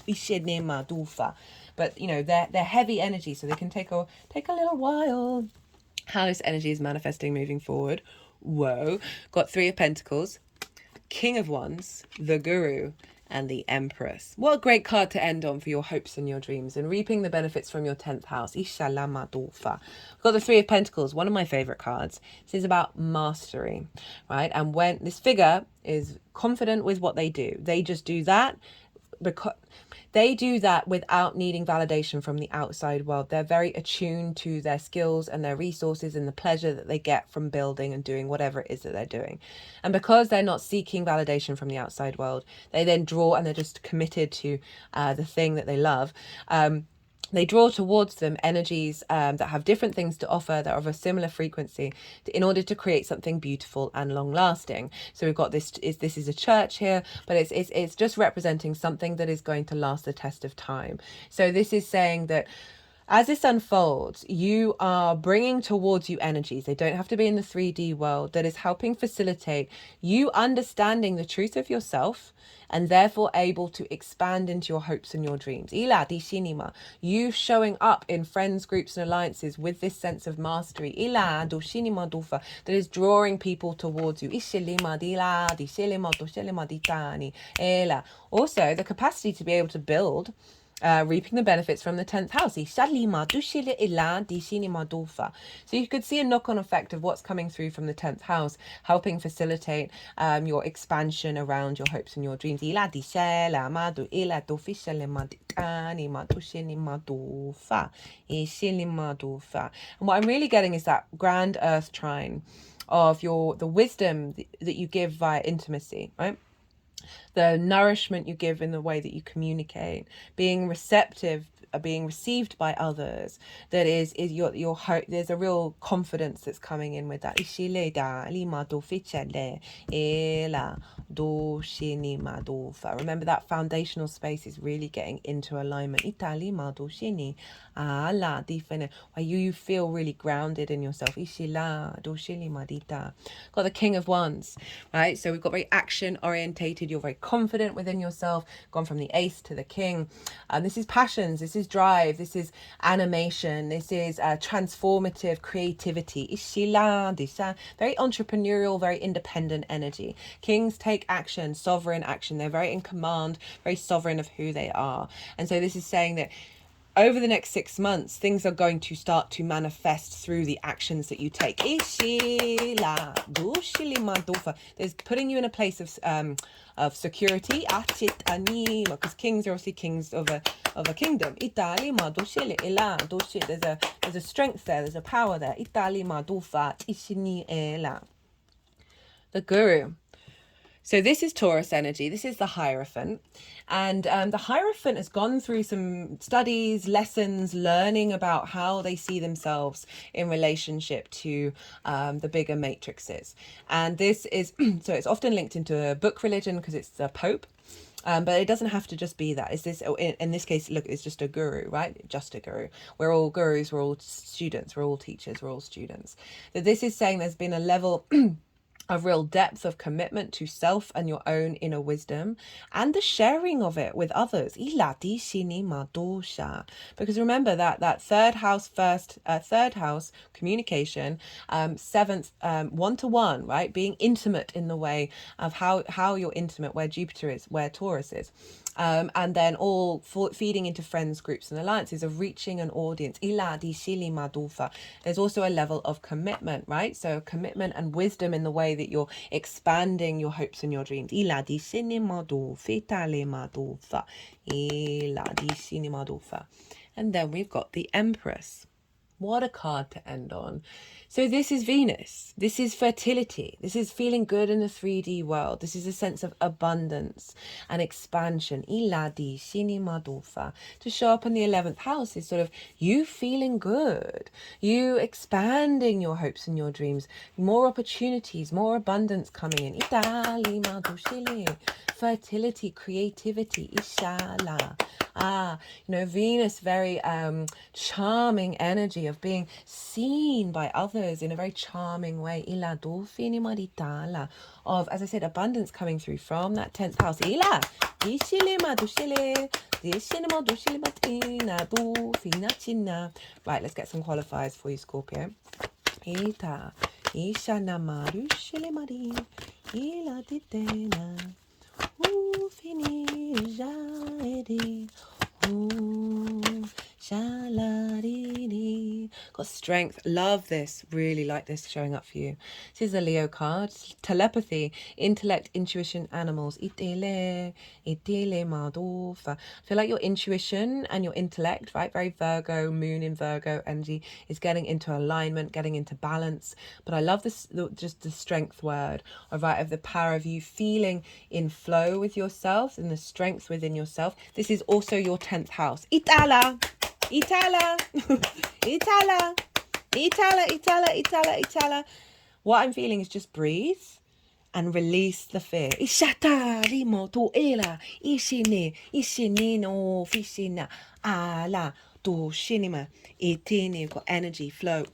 But you know, they're heavy energy, so they can take a little while. How this energy is manifesting moving forward. Whoa. Got 3 of Pentacles, King of Wands, the Guru, and the Empress. What a great card to end on for your hopes and your dreams and reaping the benefits from your 10th house. Inshallah Madufa. We've got the 3 of Pentacles, one of my favorite cards. This is about mastery, right? And when this figure is confident with what they do, they just do that because they do that without needing validation from the outside world. They're very attuned to their skills and their resources and the pleasure that they get from building and doing whatever it is that they're doing. And because they're not seeking validation from the outside world, they then draw, and they're just committed to the thing that they love. They draw towards them energies that have different things to offer, that are of a similar frequency, in order to create something beautiful and long lasting. So we've got this is a church here, but it's just representing something that is going to last the test of time. So this is saying that As this unfolds, you are bringing towards you energies. They don't have to be in the 3D world. That is helping facilitate you understanding the truth of yourself and therefore able to expand into your hopes and your dreams. Ila di shinima. You showing up in friends, groups, and alliances with this sense of mastery. Ila do shinima dufa. That is drawing people towards you. Ishilima di la di shilima do shilima di tani. Ela. Also, the capacity to be able to build. Reaping the benefits from the 10th house. So you could see a knock-on effect of what's coming through from the 10th house, helping facilitate your expansion around your hopes and your dreams. And what I'm really getting is that grand earth trine of the wisdom that you give via intimacy, right? The nourishment you give in the way that you communicate, being receptive, being received by others. That is your hope. There's a real confidence that's coming in with that. Remember that foundational space is really getting into alignment. Where you feel really grounded in yourself. Got the King of Wands, right? So we've got very action orientated. You're very confident within yourself. Gone from the Ace to the King. This is passions. This is drive. This is animation. This is transformative creativity. Very entrepreneurial, very independent energy. Kings take action, sovereign action. They're very in command, very sovereign of who they are. And so this is saying that over the next 6 months, things are going to start to manifest through the actions that you take. There's putting you in a place of security. Because kings are obviously kings of a kingdom. There's a strength there. There's a power there. The Guru. So this is Taurus energy. This is the Hierophant. And the Hierophant has gone through some studies, lessons, learning about how they see themselves in relationship to the bigger matrices. And this is, so it's often linked into a book religion because it's the Pope. But it doesn't have to just be that. It's this, in this case, look, it's just a guru, right? Just a guru. We're all gurus. We're all students. We're all teachers. We're all students. That this is saying there's been a level of real depth of commitment to self and your own inner wisdom and the sharing of it with others. Because remember that third house communication, seventh, one-to-one, right? Being intimate in the way of how you're intimate, where Jupiter is, where Taurus is. And then all feeding into friends, groups, and alliances of reaching an audience. There's also a level of commitment, right? So commitment and wisdom in the way that you're expanding your hopes and your dreams. And then we've got the Empress. What a card to end on. So this is Venus. This is fertility. This is feeling good in the 3D world. This is a sense of abundance and expansion. To show up in the 11th house is sort of you feeling good. You expanding your hopes and your dreams. More opportunities, more abundance coming in. Fertility, creativity. Venus, very charming energy of being seen by others in a very charming way. Of, as I said, abundance coming through from that 10th house. Right, let's get some qualifiers for you, Scorpio. Got strength. Love this. Really like this showing up for you. This is a Leo card. Telepathy, intellect, intuition, animals. I feel like your intuition and your intellect, right? Very Virgo, moon in Virgo energy is getting into alignment, getting into balance. But I love this, just the strength word of the power of you feeling in flow with yourself and the strength within yourself. This is also your 10th house. Itala. What I'm feeling is just breathe and release the fear. Ishata rimo to ela ishini no fishina ala to shinima itini. Got energy flow.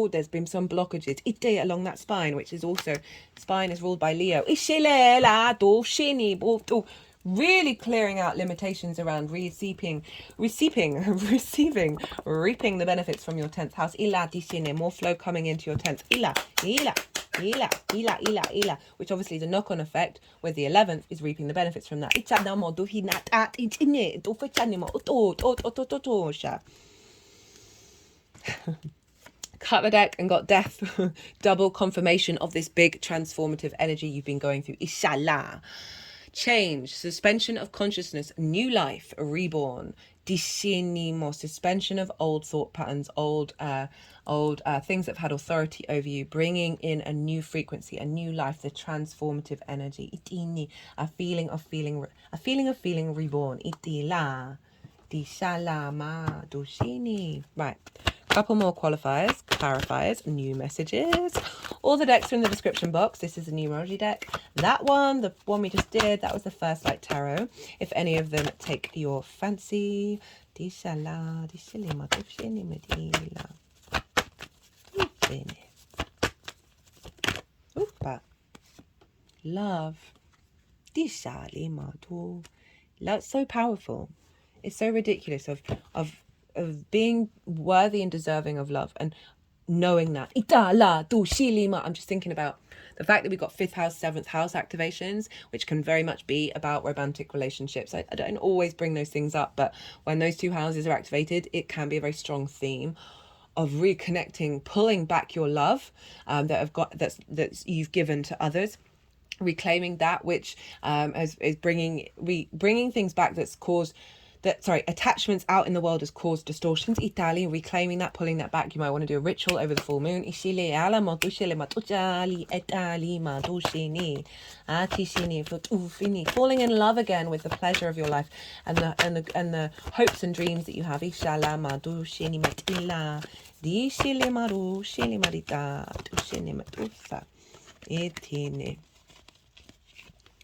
There's been some blockages ite along that spine, which is also, spine is ruled by Leo. Ishilela to shini to. Really clearing out limitations around receiving, reaping the benefits from your 10th house. Ila dishine, more flow coming into your 10th. Ila, which obviously is a knock-on effect, where the 11th is reaping the benefits from that. Cut the deck and got death. Double confirmation of this big transformative energy you've been going through. Inshallah. Change, suspension of consciousness, new life, reborn. Dishinimo, suspension of old thought patterns, old things that have had authority over you, bringing in a new frequency, a new life, the transformative energy. Itini, a feeling of feeling reborn. Itila, dishalama, doshini. Right. Couple more qualifiers, clarifiers, new messages. All the decks are in the description box. This is a numerology deck. That one, the one we just did, that was the First Light Tarot. If any of them take your fancy, love. That's so powerful. It's so ridiculous of being worthy and deserving of love, and knowing that. I'm just thinking about the fact that we've got 5th house, 7th house activations, which can very much be about romantic relationships. I don't always bring those things up, but when those 2 houses are activated, it can be a very strong theme of reconnecting, pulling back your love that's you've given to others, reclaiming that which is bringing things back that's caused attachments out in the world has caused distortions. Italy, reclaiming that, pulling that back. You might want to do a ritual over the full moon. Falling in love again with the pleasure of your life and the hopes and dreams that you have.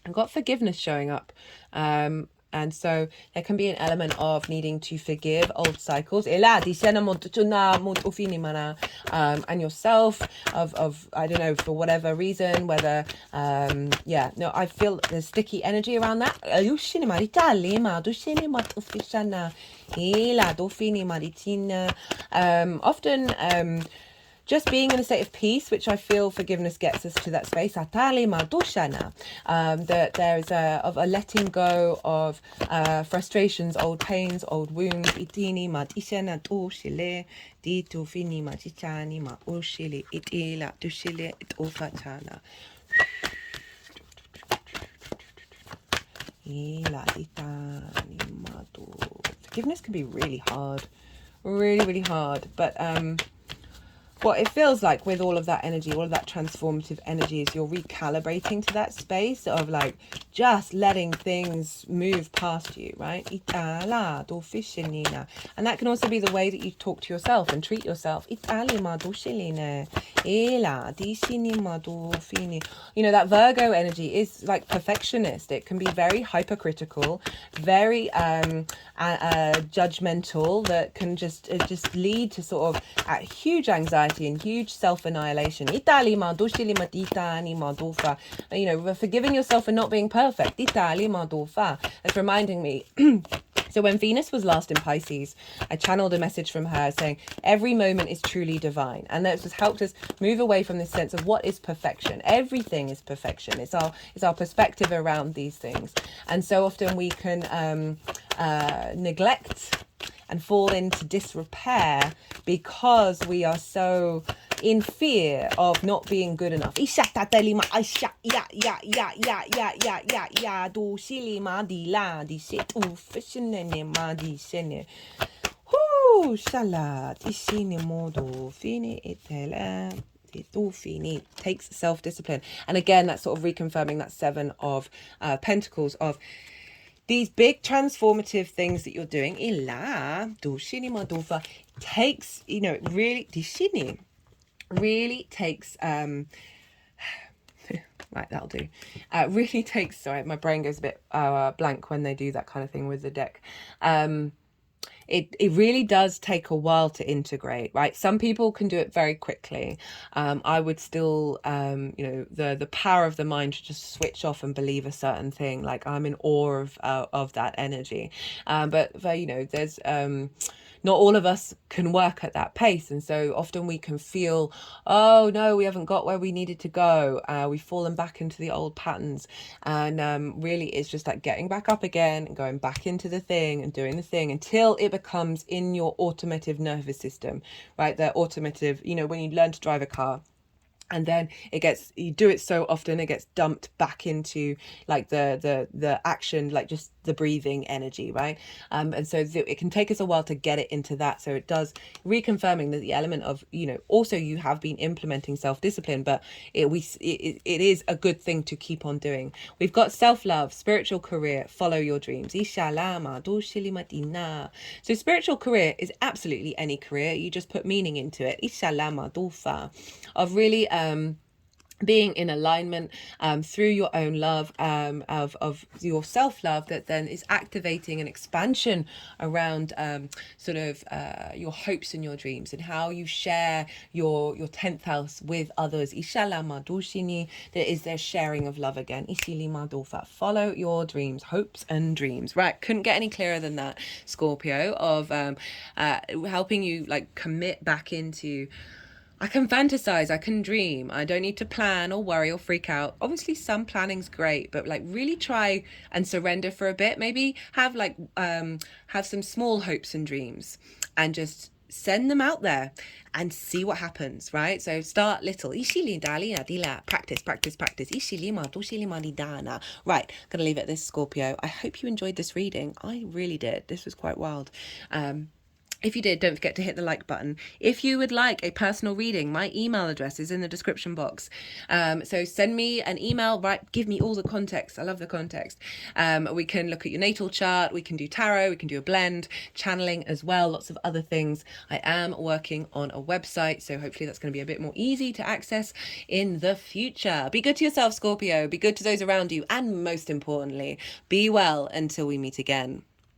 I've got forgiveness showing up. And so there can be an element of needing to forgive old cycles. And yourself of I don't know, for whatever reason, whether I feel there's sticky energy around that. Often just being in a state of peace, which I feel forgiveness gets us to that space. That there's a letting go of frustrations, old pains, old wounds. Forgiveness can be really hard, really hard, but what it feels like with all of that energy, all of that transformative energy, is you're recalibrating to that space of like just letting things move past you, right? And that can also be the way that you talk to yourself and treat yourself. You know, that Virgo energy is like perfectionist. It can be very hypercritical, very judgmental, that can just lead to sort of huge anxiety and huge self-annihilation. You know, forgiving yourself for not being perfect. It's reminding me. So when Venus was last in Pisces, I channeled a message from her saying every moment is truly divine, and that just helped us move away from this sense of what is perfection. Everything is perfection. It's our perspective around these things, and so often we can neglect and fall into disrepair because we are so in fear of not being good enough. Takes self-discipline. And again, that's sort of reconfirming that 7 of Pentacles, of these big transformative things that you're doing. Takes, you know, really takes Right, that'll do. Really takes, sorry, my brain goes a bit blank when they do that kind of thing with the deck. It really does take a while to integrate, right? Some people can do it very quickly. I would still, the power of the mind to just switch off and believe a certain thing. Like, I'm in awe of that energy. But there's not all of us can work at that pace, and so often we can feel, oh no, we haven't got where we needed to go. We've fallen back into the old patterns, and really it's just like getting back up again and going back into the thing and doing the thing until it becomes in your automotive nervous system, right? The automotive, when you learn to drive a car, and then you do it so often it gets dumped back into like the action, like just the breathing energy, right? And so it can take us a while to get it into that. So it does reconfirming that the element of, also you have been implementing self-discipline, but it is a good thing to keep on doing. We've got self-love, spiritual career, follow your dreams. So spiritual career is absolutely any career. You just put meaning into it. Of really being in alignment through your own love, of your self-love, that then is activating an expansion around your hopes and your dreams, and how you share your 10th house with others. There is their sharing of love again. Follow your dreams, hopes and dreams. Right, couldn't get any clearer than that, Scorpio, of helping you like commit back into, I can fantasize, I can dream. I don't need to plan or worry or freak out. Obviously, some planning's great, but like really try and surrender for a bit. Maybe have have some small hopes and dreams and just send them out there and see what happens, right? So start little. Practice, practice, practice. Right, gonna leave it at this, Scorpio. I hope you enjoyed this reading. I really did. This was quite wild. If you did, don't forget to hit the like button. If you would like a personal reading, my email address is in the description box. So send me an email, right? Give me all the context. I love the context. We can look at your natal chart. We can do tarot. We can do a blend, channeling as well. Lots of other things. I am working on a website, so hopefully that's going to be a bit more easy to access in the future. Be good to yourself, Scorpio. Be good to those around you. And most importantly, be well until we meet again.